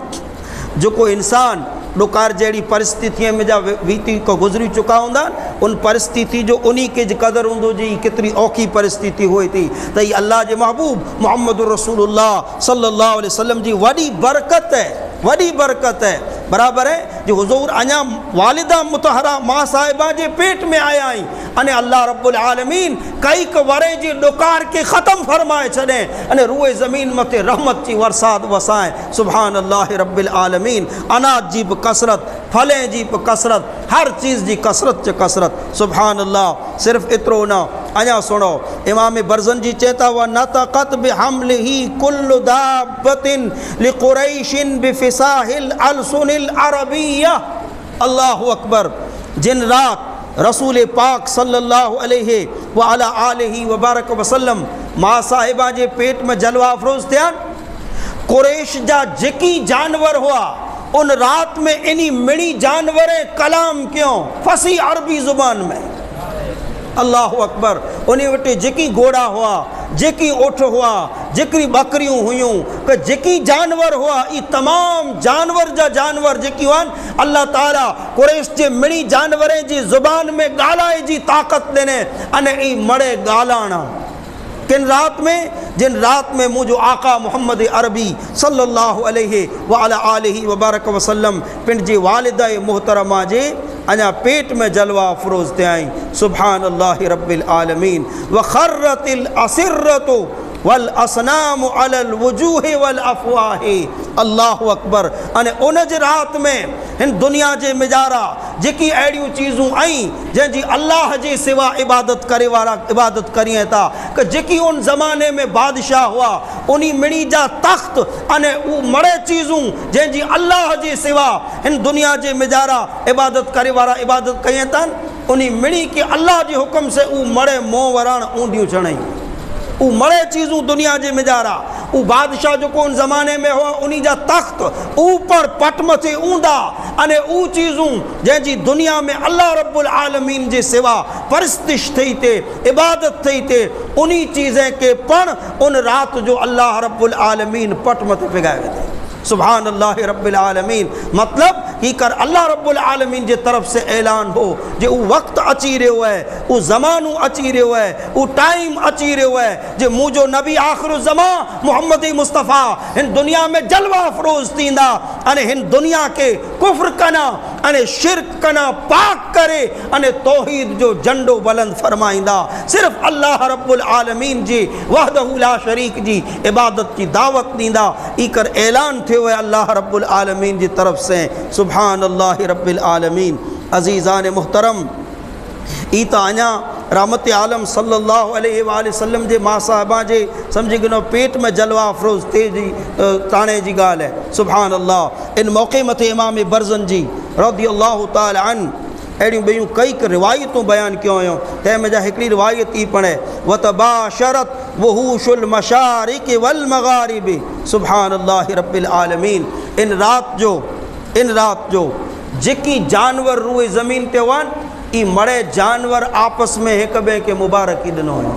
जो को इंसान ॾुकार जहिड़ी परिस्थितिअ में जा वीती को गुज़री चुका हूंदा, उन परिस्थिति जो उन्हीं के क़दुरु हूंदो जी केतिरी औखी परिस्थिति हुई थी त ही अल्लाह जे महबूब मुहम्मदुर रसूलुल्लाह सल्लल्लाहु अलैहि वसल्लम जी वॾी बरकत है, वॾी बरकत है। बराबर है जो हुजूर अञा वालिदा मुतहरा मां साहिबा जे पेट में आया आई अने अल्लाह रब्बुल आलमीन कई क वरे जी ॾुकार के ख़त्म फरमाए छॾे अने रूए ज़मीन मथे रहमत जी वरसात वसाए। सुभान अल्लाह रब्बिल आलमीन। अनाज जी बि कसरत, फलें जी बि कसरत, हर चीज़ जी कसरत च कसरत। सुभान अल्लाह। सिर्फ़ एतिरो न, अञा सुनो, इमाम बरज़ंजी चेता व नतक़त बिहमलिही कुल्लु दाब्बतिन लिक़ुरैशिन बिफ़िसाहिल अलसुनिल अरबिया। अल्लाहु अकबर। जिन रात रसूल पाक सल्लल्लाहु अलैहि व अला आलिहि व बारक वसल्लम मां साहिबा जे पेट में जलवा अफरोज़ थिया। कुरैश जा जेकी जानवर हुआ उन रात में इन्हीं मिड़ी जानवर कलाम क्यों फसी अरबी ज़ुबान में। अल्लाह अकबर। उन वटि जेकी घोड़ा हुआ, जेकी ओठ हुआ, जेकी बकरियूं हुयूं, कि जेकी जानवर हुआ, ये तमाम जानवर जा जानवर जेकी हुआ अल्लाह ताला कुरैश जे मिड़ी जानवरें जी ज़ुबान में ॻाल्हाए जी ताक़त ॾिने अने ई मड़े ॻाल्हाइणा। किन रात में? जिन रात में मुझो आका मोहम्मद अरबी सल्लल्लाहु अलैहि व अला आलिहि व बारक वसल्लम पिंड जी वालिदा मोहतरमा जे अञा पेट में जलवा अफरोज़ थियाई। सुभान अल्लाह रब्बिल आलमीन। व खर्रतिल असिर्रतु वल असनाम अलल वजूहि वल अफवाहि। अल्लाह अकबर। अने उन जे रात में हिन दुनिया जे मिजारा जेकी अड़ियूं चीज़ूं आई जंहिंजी अल्लाह जे सिवा इबादत करे वारा इबादत करिए था, कि जेकी उन ज़माने में बादशाह हुआ उन्हीं मिड़ी जा तख्त अने उ मड़े चीज़ूं जंहिंजी अल्लाह जे सिवा हिन दुनिया जे मिजारा इबादत करे वारा इबादत कई था, उन्हीं मिड़ी के अल्लाह जे हुक्म से उ मड़े मोह वरण ऊंधियूं चढ़ई। उ मड़े चीज़ूं दुनिया जे मिजारा उ बादशाह जो उन ज़माने में हुआ उन्हीं जा तख्त ऊपर पट मथे ऊंधा अने उ चीज़ूं जंहिंजी दुनिया में अल्लाह रब्बुल आलमीन जे सिवा परस्तिश थी थे, इबादत थी थे, उन्हीं चीज़ें के पण उन रात जो अल्लाह रब्बुल आलमीन पट मथे पिगाए थे। सुभान अल्लाह रब्बिल आलमीन। मतलब ही कर अल्लाह रब्बुल आलमीन जे तरफ से ऐलान हो जे उ वक्त अची रहो है, उ ज़मानो अची रहो है, उ टाइम अची रहो है जे मुझो नबी आखिर ज़मा मोहम्मद मुस्तफ़ा हिन दुनिया में जलवा अफरोज़ थींदा अने हिन दुनिया के कुफ्र कना अने शिरक कना पाक करे अने तौहीद जो झंडो बुलंद फरमाइंदा। सिर्फ अल्लाह रब्बुल आलमीन जी वहदहु ला शरीक जी इबादत की दावत दींदा। ई कर ऐलान थे हुए अल्लाह रब्बुल आलमीन जी तरफ से। सुभान अल्लाह रब्बिल आलमीन। अज़ीज़ान मुहतरम, ई तो अञा रहमत आलम सल्लल्लाहु अलैहि वसल्लम जे मां साहिबा जे समझी गिनो पेट में जलवा अफरोज़ थे जी ताणे जी ॻाल्हि है। सुभान अल्लाह। इन मौक़े मथे इमाम बरज़न जी रज़ियल्लाहु ताला अन अड़ियूं ॿियूं कई रिवायतूं बयान कयूं हुयूं। तंहिंमें जा हिकिड़ी रिवायत ई पढ़े वतबाशरत वहूशुल मशारिक़ वल मग़ारिब। सुभान अल्लाह रब्बिल आलमीन। इन रात जो जेकी जानवर रूए ज़मीन ते हुआ ई मड़े जानवर आपस में एक ॿिए के मुबारकी ॾिनो हुयो।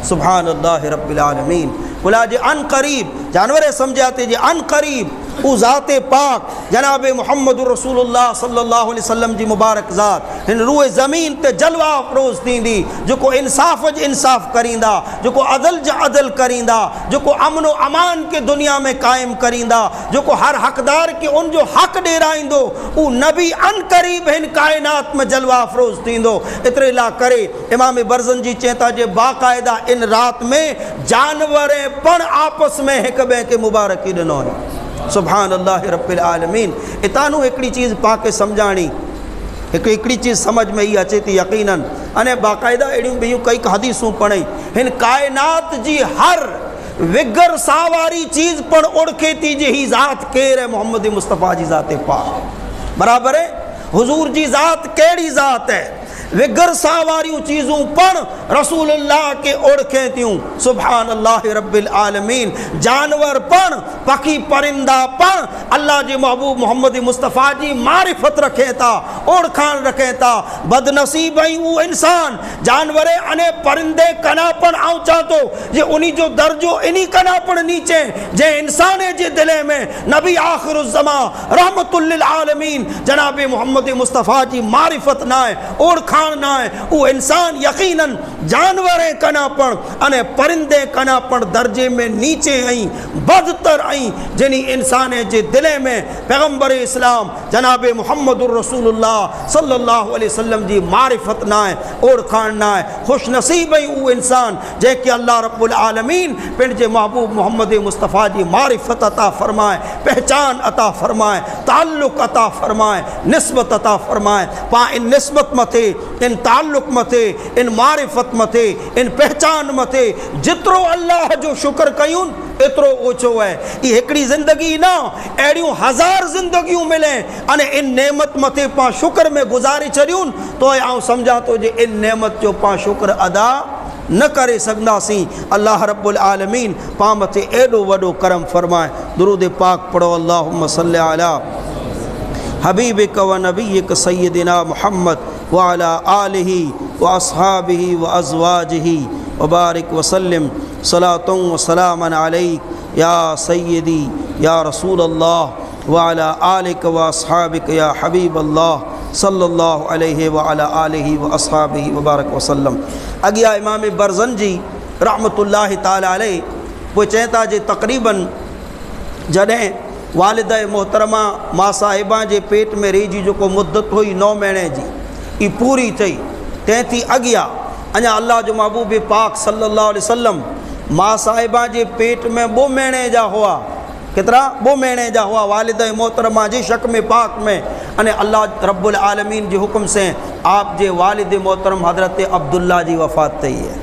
सुभान अल्लाह रब्बिल आलमीन। बोला जे अन करीब जानवर समझाते जे अन करीब उ ज़ाते पाक जनाब मोहम्मद रसूलुल्लाह सल्लल्लाहु अलैहि वसल्लम जी मुबारक ज़ात हिन रूए ज़मीन ते जलवा अफरोज़ थींदी, जो इंसाफ़ ज इंसाफ़ करींदा, जो अदल ज अदल करींदा, जो अमन अमान के दुनिया में कायम करींदा, जो हर हक़दार के उन जो हक़ ॾेराईंदो, उ नबी अन करीब हिन कायनात में जलवा अफरोज़ थींदो। एतिरे ला करे इमाम बरज़न जी चेता जे बाक़ायदा इन रात में जानवर पण आपस में एक ॿिए के मुबारकी ॾिनो है। सुभान अल्लाह रब्बिल आलमीन। इतानू हिकिड़ी चीज़ पाके सम्झाणी, हिकिड़ी चीज़ समझ में ही अचे थी यकीनन। अने बाक़ायदा अड़ियूं ॿियूं कई हदीसूं पढ़ई। हिन कायनात जी हर विगर सावारी चीज़ पण ओळखे थी जे ही ज़ात केर है, मोहम्मद मुस्तफ़ा जी ज़ाते पाक बराबर है। हुजूर जी ज़ात केड़ी ज़ात है? विगर सावारियूं चीज़ूं पण रसूलुल्लाह के ओळखे थियूं। सुभान अल्लाह रब्बिल आलमीन। जानवर पण पखी परिंदा पण अल्लाह जे महबूब मोहम्मद मुस्तफ़ा जी मारिफत रखे था, ओळखाण रखे था। बदनसीब ही वो इंसान जानवर अने परिंदे कना पण आऊं चाहतो जे उन्हीं जो दर्जो इन्हीं कना पण नीचे जे इंसान जे दिले में नबी आखिर ज़मा रहमतुल लिल आलमीन जनाब मोहम्मद मुस्तफ़ा जी मारिफत ना है, ओळखाण ना है। वो इंसान यकीनन जानवर कना पण अने परिंदे कना पण दर्जे में नीचे आई बदतर आई जिनी इंसान जे दिले में पैगंबर इस्लाम जनाब मोहम्मद रसूलुल्लाह सल्लल्लाहु अलैहि वसल्लम जी मारिफत ना है, ओळखाण ना है। खुश नसीब है वो इंसान जैके अल्लाह रब्बुल आलमीन पिंड जे महबूब मोहम्मद मुस्तफ़ा जी मारिफत अता फरमाए, पहचान अता फरमाए, ताल्लुक अता फरमाए, निस्बत अता फरमाए। पा इन निस्बत मथे इन ताल्लुक़ मथे, इन मारिफत मथे, इन पहचान मथे जितरो अल्लाह जो शुक्र कयूं एतिरो ओछो है। ये हिकिड़ी ज़िंदगी ना, अहिड़ियूं हज़ार ज़िंदगियूं मिलें अने इन नेमत मथे पां शुक्र में गुज़ारे छॾियूं तो आउं सम्झां थो जे इन नेमत जो पां शुक्र अदा न करे सघंदासीं। अल्लाह रब्बुल आलमीन पां मथे एॾो वॾो करम फरमाए। दुरूद पाक पढ़ो। अल्लाहुम्मा सल्लि अला हबीबिक व नबीक सय्यदिना मुहम्मद व अला आलिहि व अस्हाबिहि व अज़वाजिहि व बारिक व सल्लिम सलातुन व सलामन अलैक या सय्यदी या रसूल अल्लाह व अला आलिक व अस्हाबिक या हबीब अल्लाह सल्लल्लाहु अलैहि व अला आलिहि व अस्हाबिहि व बारक व सल्लम। अॻियां इमाम बरज़ंजी रहमतुल्लाहि ताला अलैहि पोइ चवनि था जे तक़रीबन जॾहिं वालिद मोहतरमा मां साहिबा जे पेट में रहिजी जेको मुद्दत हुई 9 महीने जी ई पूरी थी, तंहिं अॻियां अञा अल्लाह जो महबूब पाक सल्लल्लाहु अलैहि वसल्लम मां साहिबा जे पेट में 2 महीने जा हुआ। केतिरा? 2 महीने जा हुआ वालिद मोहतरमा जी शक में पाक में। अने अल्लाह रब्बुल आलमीन जे हुक्म से आप जे वालिद मोहतरम हज़रत अब्दुल्ला जी वफ़ात थी है।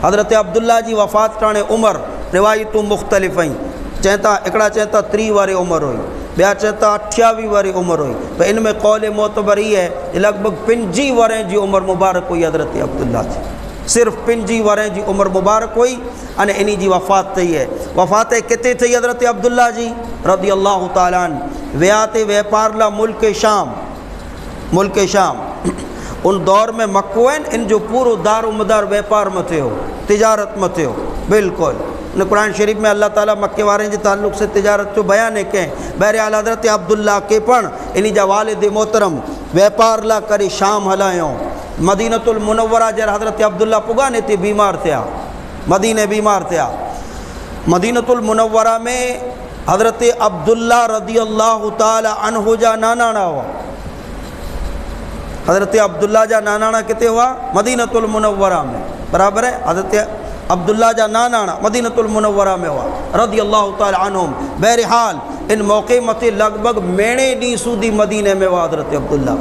हज़रत अब्दुल्ला जी वफ़ात टाणे उम्र रिवायतूं मुख़्तलिफ़ आहिनि। चवनि हिकिड़ा चवनि था 30 वारी उम्र हुई, ॿिया चवनि था 28 वारी उम्र हुई। पर इन में कौल मोतबर ही है लॻभॻि 25 वरें जी उम्र मुबारक हुई हज़रत अब्दुल्ला जी, सिर्फ़ 25 वरें जी उम्र मुबारक हुई अने इन जी वफ़ात थी है। वफ़ात किथे थी हज़रत अब्दुल्ला जी रज़ी अल्लाह ताला अन्हु? विया ते वापार ला मुल्क शाम। उन दौर में मक्को आहिनि, इन जो पूरो दारो मदार वापार में थियो, तिजारत में थियो। बिल्कुलु न कुरान शरीफ में अल्लाह ताला मक्के वारे जे ताल्लुक़ से तिजारत जो बयान है कहें। बहरहाल हज़रत अब्दुल्ला के पण इन जा वालिद मोहतरम वापार ला करे शाम हलायो। मदीनतुल मुनव्वरा जर हज़रत अब्दुल्ला पुगा ने ते बीमार थिया, मदीने बीमार थिया। मदीनतुल मुनव्वरा में हज़रत अब्दुल्ला रज़ी अल्लाह ताला अन्हु जा नानाणा हुआ। हज़रत अब्दुल्ला जा नानाणा किथे हुआ? मदीनतुल मुनव्वरा में। बराबर है? हज़रत अब्दुल्ला जा नानाणा मदीनतुल मुनव्वरा में हुआ रज़ी अल्लाह ताला अन्हुम। बहरहाल इन मौके मथे लगभग मेणे ॾींहुं सूदी मदीने में हुआ हज़रत अब्दुल्ला,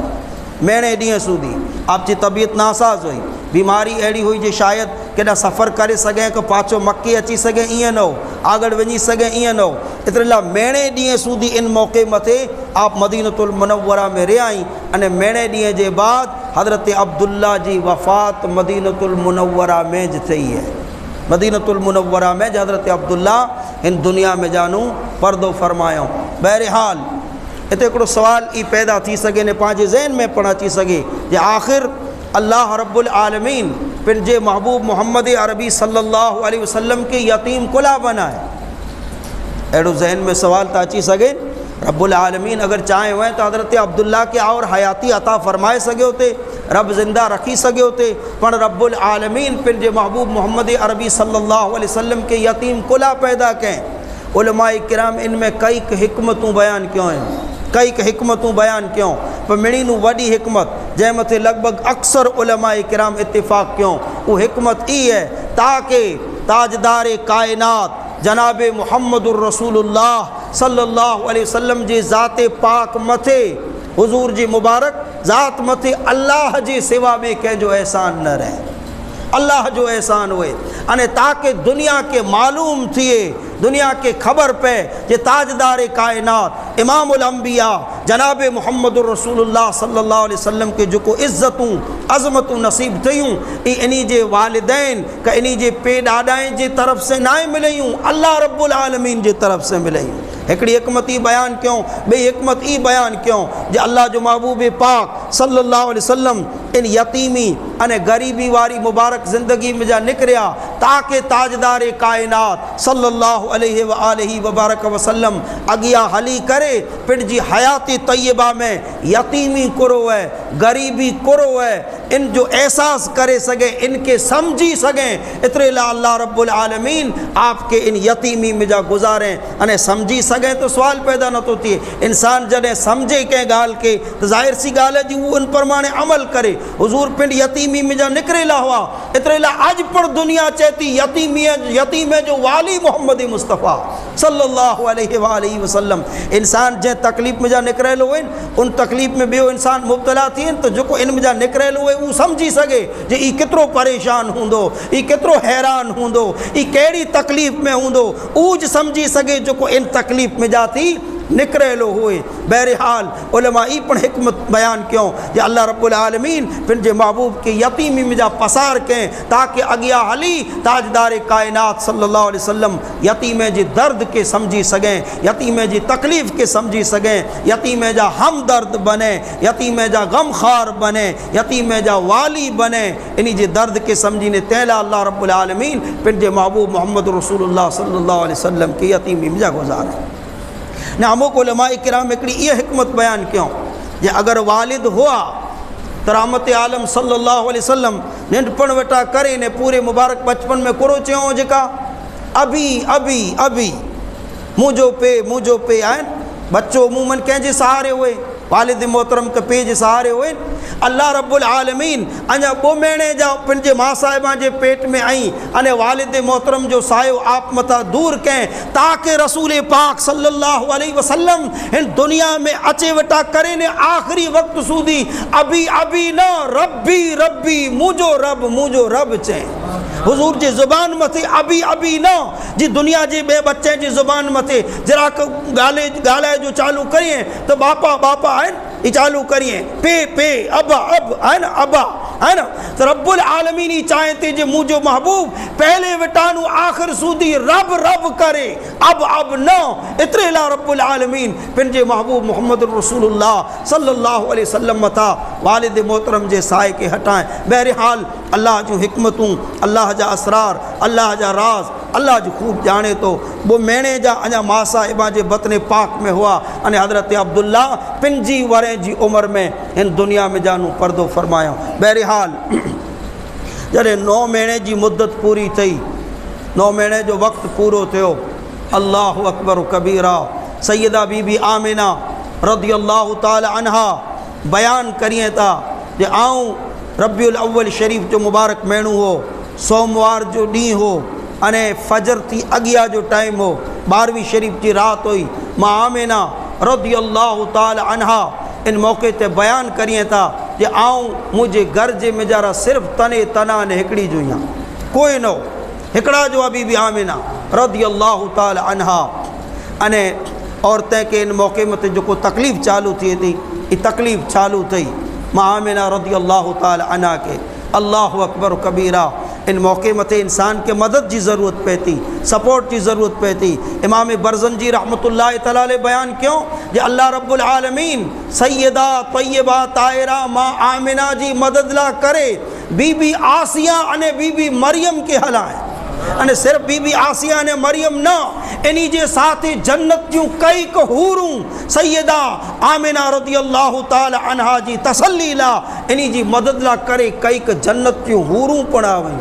मेणे ॾींहुं सूदी। आपकी तबीयत नासाज़ हुई, बीमारी अहिड़ी हुई जो शायद केॾा सफ़र करे सघे कि पाछो मक्के अची सघे, ईअं न हो, आगड़ वञी सघे, ईअं न हो। एतिरे लाइ मेणे ॾींहुं सूदी इन मौके मथे आप मदीनतुल मुनव्वरा में रहियाई अने मेणे ॾींहं जे बाद हज़रत अब्दुल्ला जी वफ़ात मदीनतुल मुनव्वरा में ज थी है। मदीनतुल मुनव्वरा में हज़रत अब्दुल्ला इन दुनिया में जानू पर्दो फरमायो। बहरहाल इते हिकिड़ो सवाल ई पैदा थी सघे ने पंहिंजे ज़हन में पण अची सघे जे आख़िर अल्लाह रब्बुल आलमीन पंहिंजे महबूब मोहम्मद अरबी सल्लल्लाहु अलैहि वसल्लम के यतीम कुला बनाए। अहिड़ो ज़हन में सवाल था अची सघे। रब्बुल आलमीन अगर चाहे हुए तो हज़रत अब्दुल्ला के और हयाती अता फरमाए सघियो थे, रब ज़िंदा रखी सघियो थे। पर रब्बुल आलमीन पंहिंजे महबूब मोहम्मद अरबी सल्लल्लाहु अलैहि वसल्लम के यतीम कुला पैदा करें। उलमाए किराम इनमें कई हिकमतूं बयान क्यों हैं, कई हिकमतूं बयान क्यों। पर मिणी नू वॾी हिकमत जंहिं मथे लॻभॻि अक्सर उलमाए किराम इत्तिफ़ाक़ क्यों, वो हिकमत ई है ताकि ताजदार कायनात जनाब मुहम्मदुर रसूलुल्लाह सल्लल्लाहु अलैहि वसल्लम जी ज़ात पाक मथे, हुजूर जी मुबारक ज़ात मथे अल्लाह जी सिवा में कंहिंजो एहसान न रहे, अल्लाह जो एहसान हुए। अने ताकि दुनिया के मालूम थिए, दुनिया के खबर पे जे ताजदार कायनात इमामुल अंबिया जनाब मुहम्मदुर रसूलुल्लाह सल्लल्लाहु अलैहि वसल्लम के जो इज़्ज़तूं अज़मतूं नसीब थियूं इन्हीं जे वालिदैन का इन्हीं जे पे ॾाॾाइन जे तरफ़ से ना मिलयूं, अल्लाह रब्बुल आलमीन जे तरफ़ से मिलयूं। हिकिड़ी हिकमत ई बयान क्यों, ॿी हिकमत ई बयान क्यों जे अल्लाह जो महबूब पाक सल्लल्लाहु अलैहि वसल्लम इन यतीमी अने गरीबी वारी मुबारक ज़िंदगी में जा निकरिया ताकि ताजदार कायनात सल्लल्लाहु अलैहि व आलिहि व बारक वसल्लम अगिया हली करे पिंजी हयाती तय्यबा में यतीमी कुरो है, गरीबी कुरो है, इन जो एहसास करे सके, इनके समझी सके। इतरे ला अल्लाह रब्बुल आलमीन आपके इन यतीमी में जा गुजारें अने समझी सके। तो सवाल पैदा न तो थिए, इंसान जॾहिं समझे कंहिं ॻाल्हि के तो ज़ाहिर सी ॻाल्हि है जी वो उन प्रमाणे अमल करे। हुजूर पिंड यतीमी यतीमी में जा निकरेला हुआ एतरेला आज पर दुनिया चेती यतीम जो वाली मोहम्मद मुस्तफ़ा सल्लल्लाहु अलैहि वसल्लम इंसान जे तकलीफ़ में जा निकरेलो हुए उन तकलीफ़ में बियो इंसान मुब्तला थियन तो जो इन में जा निकरेलो हुए वो समझी सके जे ई कितरो परेशान होंदो ई कितरो हैरान होंदो ई केड़ी तकलीफ़ में होंदो ऊज समझी सके जो इन तकलीफ़ में जाती निकरेलो हुए। बहरहाल उलमा ई पण हिकमत बयान क्यों जे अल्लाह रब्बुल आलमीन पंहिंजे महबूब के यतीमी में जा पसार करें ताकि अगिया हली ताजदार कायनात सल्लल्लाहु अलैहि वसल्लम यतीम जी दर्द के समझी सकें, यतीम जी तकलीफ़ के समझी सकें, यतीम जा हमदर्द बने, यतीम जा गमखार बने, यतीम जा वाली बने, इन जे दर्द के समझी ने तैला अल्लाह रब्बुल आलमीन पंहिंजे महबूब मोहम्मद रसूलुल्लाह सल्लल्लाहु अलैहि वसल्लम के यतीमी में जा गुज़ारे। न अमुक उलमाए किराम हिकिड़ी इहा हिकमत बयान क्यों जे अगर वालिद हुआ तो रहमत आलम सल्लल्लाहु अलैहि वसल्लम नंढपण वटा करे ने पूरे मुबारक बचपन में कुरो चयो जेका अभी अभी अभी मुझो पे आन बच्चो मूमन कंहिंजे सहारे हुए वालिद मोहतरम त पे जे सहारे हुए। अल्लाह रब्बुल आलमीन अञा 2 महीने जा पंहिंजे मां साहिबा जे पेट में आई अने वालिद मोहतरम जो सायो आप मथा दूर करें ताकि रसूल पाक सल्लल्लाहु अलैहि वसल्लम इन दुनिया में अचे वटा करे ने आखिरी वक्त सूदी अभी अभी न रब्बी रब्बी मुझो रब चए हुजूर जी ज़ुबान मथे अभी अभी न जी दुनिया जे बे बच्चे जी ज़ुबान मथे जरा गाले जो चालू करिए तो बापा है ये चालू करिए पे अब है ना अबा है ना तो रब्बुल आलमीन ही चाहते जे मुझो महबूब पहले वटानू आखिर सूदी रब करे अब न इतरे ला रब्बुल आलमीन पंहिंजे महबूब मोहम्मद रसूलुल्लाह सल्लल्लाहु अलैहि वसल्लम मथा वालिद मोहतरम जे साए के हटाएं। बहरहाल अल्लाह जो हिकमतूं अल्लाह जा असरार अल्लाह जा राज अल्लाह जो खूब जाने तो 2 महीने जा अञा मां साहिबा जे बतने पाक में हुआ अने हज़रत अब्दुल्ला 5 वरे जी उम्र में इन दुनिया में जानू पर्दो फरमाया। बहरहाल जॾहिं 9 महीने जी मुद्दत पूरी थी 9 महीने जो वक्त पूरो थियो अल्लाहु अकबर कबीरा सैयदा बीबी आमिना रज़ियल्लाहु ताला अन्हा बयान करिए था जे आऊं रबियुल अव्वल शरीफ जो मुबारक महीनो हो सोमवार जो ॾींहुं हो अने फजर थी अगिया जो टाइम हो 12वीं शरीफ की रात हुई मां आमिना रज़ियल्लाहु ताला अन्हा इन मौके ते बयान करिए था जे आऊं मुझे घर जे मेजारा सिर्फ तने तना ने हिकड़ी जो या कोई न हिकड़ा जो बीबी आमिना रज़ियल्लाहु ताला अन्हा अने औरतें के इन मौके मते जो तकलीफ़ चालू थी थी ये तकलीफ़ चालू थी मां आमिना रज़ियल्लाहु ताला अन्हा के अल्लाहु अकबर कबीरा इन मौके मते इंसान के मदद की ज़रूरत पे थी सपोर्ट की ज़रूरत पे थी। इमाम बरज़ंजी रहमतुल्लाह तआला अलैह बयान क्यों जे अल्लाह रब्बुल आलमीन सैयदा तय्यबा ताहिरा मां आमिना जी मदद ला करे बीबी आसिया अने बीबी मरियम के हलाए अने सिर्फ बीबी आसिया ने मरियम न इन्हीं जे साथ जन्नत जूं कई हूरूं सैयदा आमिना रज़ियल्लाहु ताला अन्हा जी तसल्ली ला इन्हीं जी मदद ला करे कई जन्नत जूं हूरूं पण आवई।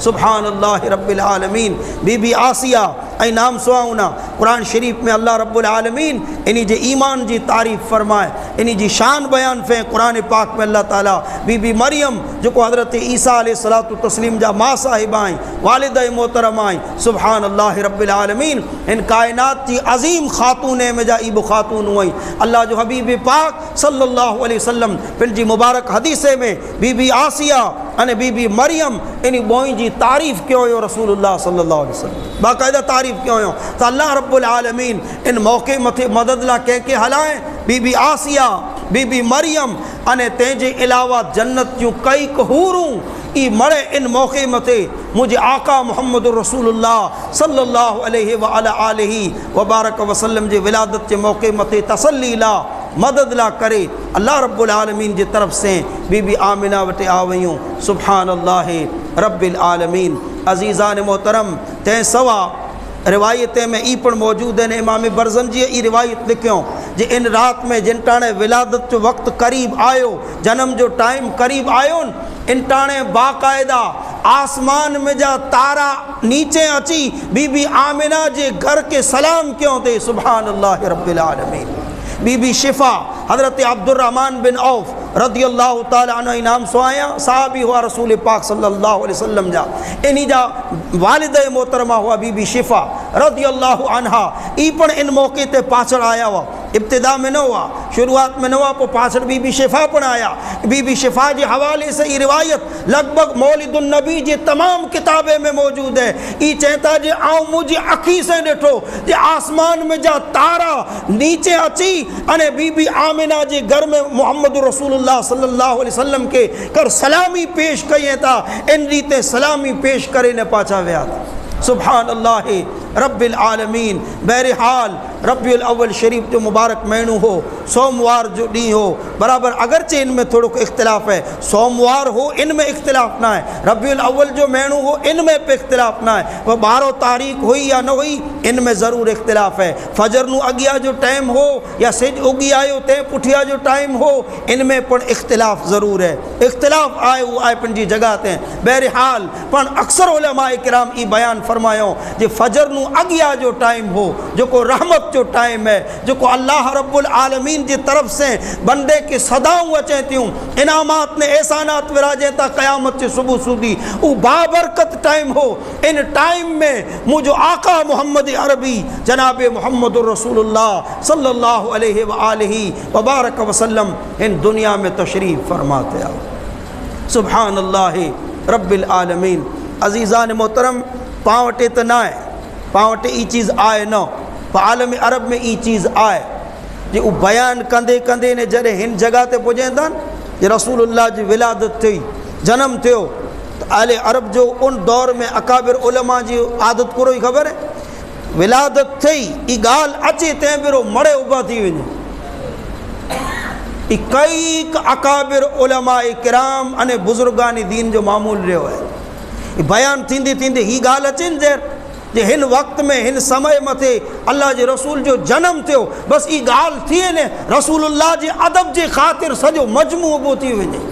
सुभान अल्लाह रब्बिल आलमीन बीबी आसिया ऐं नाम सुहाउना कुरान शरीफ में अल्लाह रब्बुल आलमीन इन्हीं जे ईमान जी तारीफ़ फरमाए इन्हीं जी शान बयान फे कुरान पाक में अल्लाह ताला बीबी मरियम जो हज़रत ईसा अलैहिस्सलातु तस्लीम जा मां साहिबा आई वालिद मोहतरम आई सुभान अल्लाह रब्बिल आलमीन इन कायनात जी अजीम खातून में जा इब खातून हुई अल्लाह जो हबीब पाक सल्लल्लाहु अलैहि वसल्लम पंहिंजी मुबारक हदीसे में बीबी आसिया अने बीबी मरियम इन बोई जी तारीफ़ क्यों हो रसूलुल्लाह सल्लल्लाहु अलैहि वसल्लम बाकायदा तारीफ़ क्यों हो तो अल्लाह रब्बुल आलमीन इन मौके मथे मदद ला के हलाए बीबी आसिया बीबी मरियम अने तेजे अलावा जन्नत जूं कई हूरूं ई मरे इन मौके मथे मुझे आका मोहम्मद रसूलुल्लाह सल्लल्लाहु अलैहि व अला आलिहि व बारक वसल्लम जे विलादत के मौके मथे तसल्ली ला मदद ला करे अल्लाह रब्बुल आलमीन जी तरफ से बीबी आमिना वटे आ वयूं। सुभान अल्लाह रब्बिल आलमीन अज़ीज़ान मोहतरम तैं सवा रिवायतें में ई पण मौजूद है इमाम बरज़ंजी ई रिवायत लिखियों जे इन रात में जिन टाणे विलादत जो वक्त करीब आयो जन्म जो टाइम करीब आयो इन टाणे बाकायदा आसमान में जा तारा नीचे अची बीबी आमिना जे घर के सलाम क्यों थे। सुभान अल्लाह रब्बिल आलमीन बीबी शिफा हज़रत अब्दुर्रहमान बिन औफ रदियल्लाहु ताला अन्हु इनाम सुआया साहबी हुआ रसूल पाक सल्लल्लाहु अलैहि वसल्लम जा इन्ही जा वालिद मोहतरमा हुआ बीबी शिफा रदियल्लाहु अन्हा ई पण इन मौके ते पाछड़ आया हुआ इब्तिदा में न हुआ शुरुआत में न हुआ पोइ पाछड़ बीबी शिफा पण आया बीबी शिफा जे हवाले से ई रिवायत लगभग मौलिदुन नबी जे तमाम किताबे में मौजूद है ई चेता जे आऊं मुझी अखी से ॾिठो जे आसमान में जा तारा नीचे अची अने बीबी आमिना जे घर में मोहम्मद रसूलुल्लाह सल्लल्लाहु अलैहि वसल्लम के कर सलामी पेश कई था इन रीते सलामी पेश करे न पाछा विया सुभान अल्लाह रब्बिल आलमीन। बहरहाल रब्बिउल अव्वल शरीफ जो मुबारक महीनों हो सोमवार जो डी हो बराबर अगरचे इनमें थोड़ा इख्तिलाफ है सोमवार हो इनमें इख्तिलाफ ना है रब्बिउल अव्वल जो महीनों हो इनमें पे इख्तिलाफ ना है वह 12 तारीख हुई या न हुई इनमें ज़रूर इख्तिलाफ है फजर नू अगिया जो टाइम हो या सिज उगी आयो ते पुठिया जो टाइम हो इनमें पण इख्तिलाफ ज़रूर है इख्तिलाफ आए वो आए पंहिंजी जगह ते बहरहाल पण अक्सर उलमाए किराम ई बयान फरमायो जे फजर नू अगिया जो टाइम हो जो को रहमत जो टाइम है जो को अल्लाह रब्बुल आलमीन की तरफ से बंदे के सदाऊं अचे थियूं इनामात ने एहसानात विराजे ता क़यामत से सुबह सुधी वो बाबरकत टाइम हो इन टाइम में मुझो आका मोहम्मद अरबी जनाब मोहम्मद रसूलुल्लाह सल्लल्लाहु अलैहि व आलिहि व बारक वसल्लम इन दुनिया में तशरीफ़ फरमाते आओ सुभान अल्लाह रब्बिल आलमीन। अजीज़ान मोहतरम पावटे तो ना है पावटे ई चीज़ आए न आलम अरब में ई चीज़ आए जे वो बयान कंदे कंदे ने जॾहिं हिन जगह ते पुॼनि था जे रसूलुल्लाह जी विलादत थी जन्म थियो तो आले अरब जो उन दौर में अकाबिर उलमा जी आदत करो ही ख़बर है विलादत थी ई ॻाल्हि अचे तंहिं भेरो मड़े उभा थी वञे ई कई अकाबिर उलमा किराम अने बुज़ुर्गानी दीन जो मामूल रहियो है बयान थींदे थींदे ही ॻाल्हि अचनि ज़ेर जे हिन वक्त में हिन समय मथे अल्लाह जे रसूल जो जन्म थियो बस ई ॻाल्हि थिए न रसूलुल्लाह जे अदब जे ख़ातिर सॼो मजमू उभो थी वञे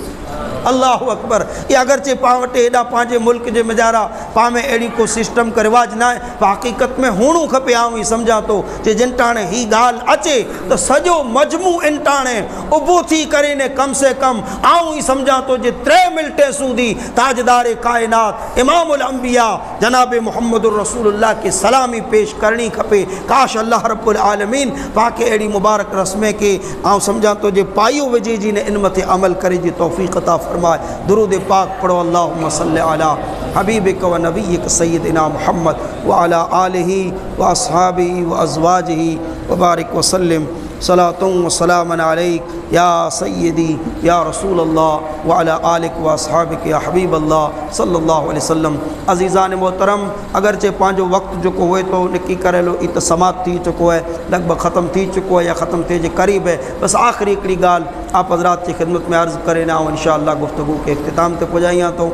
अल्लाह अकबर। ये अगरचे पां वटि हेॾा पंहिंजे मुल्क जे मिजारा पां में अहिड़ी को सिस्टम का रिवाज ना है पर हक़ीक़त में हुअणु खपे आऊं ई सम्झां थो जे जिन टाणे ही ॻाल्हि अचे तो सॼो मजमू इन टाणे उभो थी करे ने कम से कम आऊं ई सम्झां थो जे 3 मिंटे सूदी ताजदार कायनात इमामुल अंबिया जनाब मोहम्मद रसूलुल्लाह के सलामी पेश करनी खपे काश अल्लाह रब्बुल आलमीन पाके अहिड़ी मुबारक रस्मे के आऊं सम्झां थो जे पायो विझे जी ने इन मथे अमल करे जी तौफ़ीक़ अता फरमाए। दुरूद पाक पढ़ो अल्लाहुम्मा सल्लि अला हबीबिक व नबीक सय्यदिना मुहम्मद व अला आलिहि व अस्हाबिहि व अज़वाजिहि व बारिक व सल्लिम सलातुन व सलामन अलैक या सय्यदी या रसूल अल्लाह व अला आलिक व अस्हाबिक या हबीब अल्लाह सल्लल्लाहु अलैहि वसल्लम। अज़ीज़ान मोहतरम अगरचे पांजो वक्त जो को हुए तो निकी करेलो इत समाप्त थी चुको है लगभग ख़त्म थी चुको है या ख़त्म थे जे करीब है बस आखिरी हिकिड़ी ॻाल्हि आप हज़रात की खिदमत में अर्ज़ करे ना इंशाअल्लाह गुफ्तगू के इख्तिताम ते पुॼाइयां तो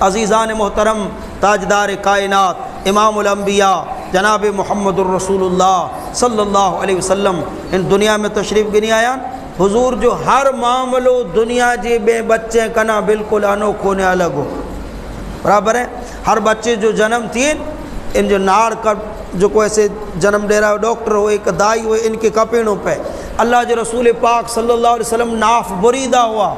अज़ीज़ान मोहतरम ताजदार कायनात इमामुल अंबिया जनाब मोहम्मद रसूलुल्लाह सल्लल्लाहु अलैहि वसल्लम इन दुनिया में तशरीफ़ गिनी आया हुजूर जो हर मामलो दुनिया जे बे बच्चे कना बिल्कुल अनोखो ने अलग हो बराबर है हर बच्चे जो जन्म थिए इन जो नार का जो को ऐसे जन्म दे रहा हो डॉक्टर हो एक दाई हो इनके कपेड़ों पे अल्लाह के रसूल पाक सल्लल्लाहु अलैहि वसल्लम नाफ बुरीदा हुआ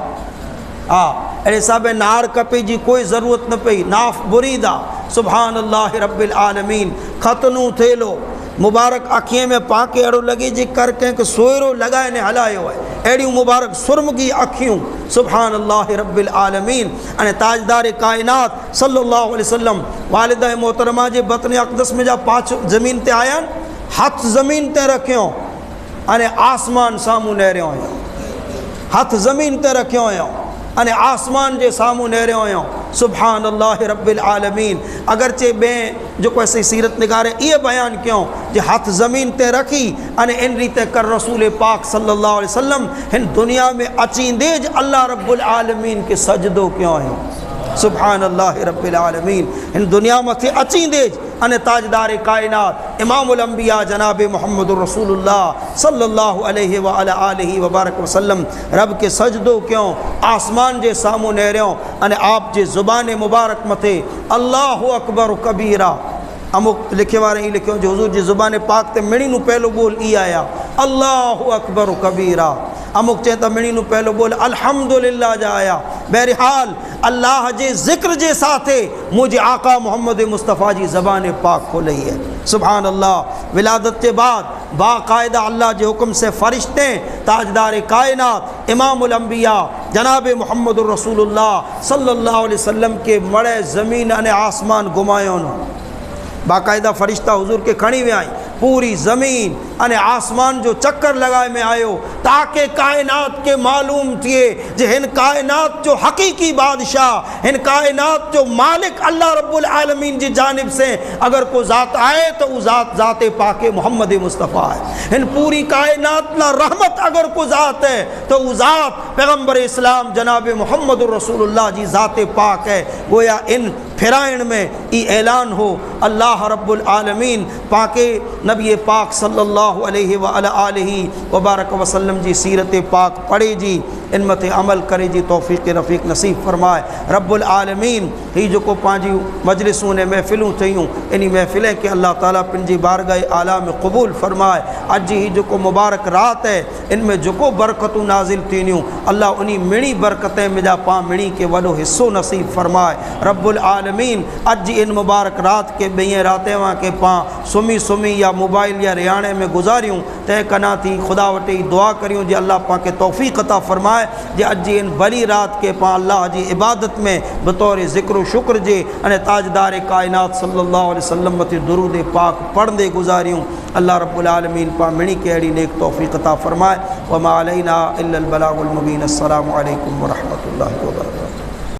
हाँ अरे साहब नार कपे जी कोई ज़रूरत न पई नाफ बुरीदा सुभान अल्लाह रब्बिल आलमीन खतनू थेलो मुबारक अखिए में पाके अड़ो लगे जी कर कंहिंखे सोयरो लगाए ने हलायो है अहिड़ियूं मुबारक सुरमगी अखियूं सुभान अल्लाह रब्बिल आलमीन अने ताजदार कायनात सल्लल्लाहु अलैहि वसल्लम वालिदा मोहतरमा जे बतन अक़दस में जा पाछ ज़मीन ते आया हथ ज़मीन ते रखियो अने आसमान सामूं नेरियो हुयो हथ ज़मीन ते रखियो हुयो अने आसमान जे सामूं नेरियो हुयो सुभान अल्लाह रब्बिल आलमीन। अगरचे बे जो ऐसी सीरत निगारे ये बयान क्यों जे हथ ज़मीन ते रखी अने इन रीते कर रसूल पाक सल्लल्लाहु अलैहि वसल्लम हिन दुनिया में अचींदेज अल्लाह रब्बुल आलमीन के सजदो क्यों है सुभान अल्लाह रब्बिल आलमीन इन दुनिया मथे अचींदेज अने ताजदार कायनात इमामुल अंबिया जनाब मोहम्मद रसूलुल्लाह सल्लल्लाहु अलैहि व अला आलिहि व बारक वसल्लम रब के सजदो क्यों आसमान जे सामूं नेरियो अने आप जे ज़ुबान मुबारक मथे अल्लाहु अकबर कबीरा अमुक लिखे वारे ही लिखियो जो हुजूर जी ज़ुबान पाक ते मिणी नू पहलो बोल ई आया अल्लाहु अकबर कबीरा अमुक चए त मिणी नु पहलो बोल अल्हम्दुलिल्लाह जा आया। बहरहाल अल्लाह जे ज़िक्र जे साथे मुझे आका मोहम्मद मुस्तफ़ा जी ज़बान पाक खोली है। सुभान अल्लाह। विलादत के बाद बाकायदा अल्लाह के हुक्म से फ़रिश्ते ताजदार कायनात इमामुल अंबिया जनाब मोहम्मद रसूलुल्लाह सल्लल्लाहु अलैहि वसल्लम के मड़े ज़मीन अने आसमान घुमायो न। बाकायदा फ़रिश्ता हुजूर के खणी विया पूरी ज़मीन अने आसमान जो चक्कर लगाए में आयो ताकि कायनात के मालूम थिए जे हिन कायनात जो हकीकी बादशाह हिन कायनात जो मालिक अल्लाह रब्बुल आलमीन जी जानिब से अगर को ज़ात आए तो वो ज़ात पाके मोहम्मद मुस्तफ़ा है। हिन पूरी कायनात ला रहमत अगर को ज़ात है तो वो ज़ात पैगम्बर इस्लाम जनाब मोहम्मद रसूलुल्लाह जी ज़ात पाक है। गोया इन फिराइण में ई ऐलान हो अल्लाह रब्बुल आलमीन पाके नबी पाक सल्लल्लाहु अलैहि व आलिहि व बारक वसल्लम जी सीरत पाक पढ़े जी इन मथे अमल करे जी तौफ़ीक़ रफ़ीक़ नसीब फरमाए। रब्बुल आलमीन ही जो को पांजी मजलिसूं ने महफ़िलूं थियूं इन महफ़िलें के अल्लाह ताला पिंजी बारगाह आला में क़बूल फरमाए। अज ही जो को मुबारक रात है इनमें जो को बरकतूं नाजिल थीनियूं अल्लाह उन्हीं मिणी बरकतें में जा पा मिणी के वॾो हिस्सो नसीब फरमाए। रब्बुल आलमीन अज इन मुबारक रात के ॿई रातें वहाँ के पा सुमी सुमी या मोबाइल या रियाणे में गुजारियूं तय कना थी खुदा वटि दुआ करियूं जी अल्लाह पाके तौफ़ीक़ अता फरमाए जे अज इन बड़ी रात के पा अल्लाह जी इबादत में बतौर ज़िक्र शुक्र जे अने ताजदार कायनात सल्लल्लाहु अलैहि वसल्लम मथे दुरूद पाक पढ़ंदे गुजारियूं। अल्लाह रब्बुल आलमीन पा मिणी के अहिड़ी नेक तौफ़ीक़ अता फरमाए। वमा अलैना इल्लल बलागुल मुबीन। अस्सलामु अलैकुम व रहमतुल्लाहि व बरकातुहू।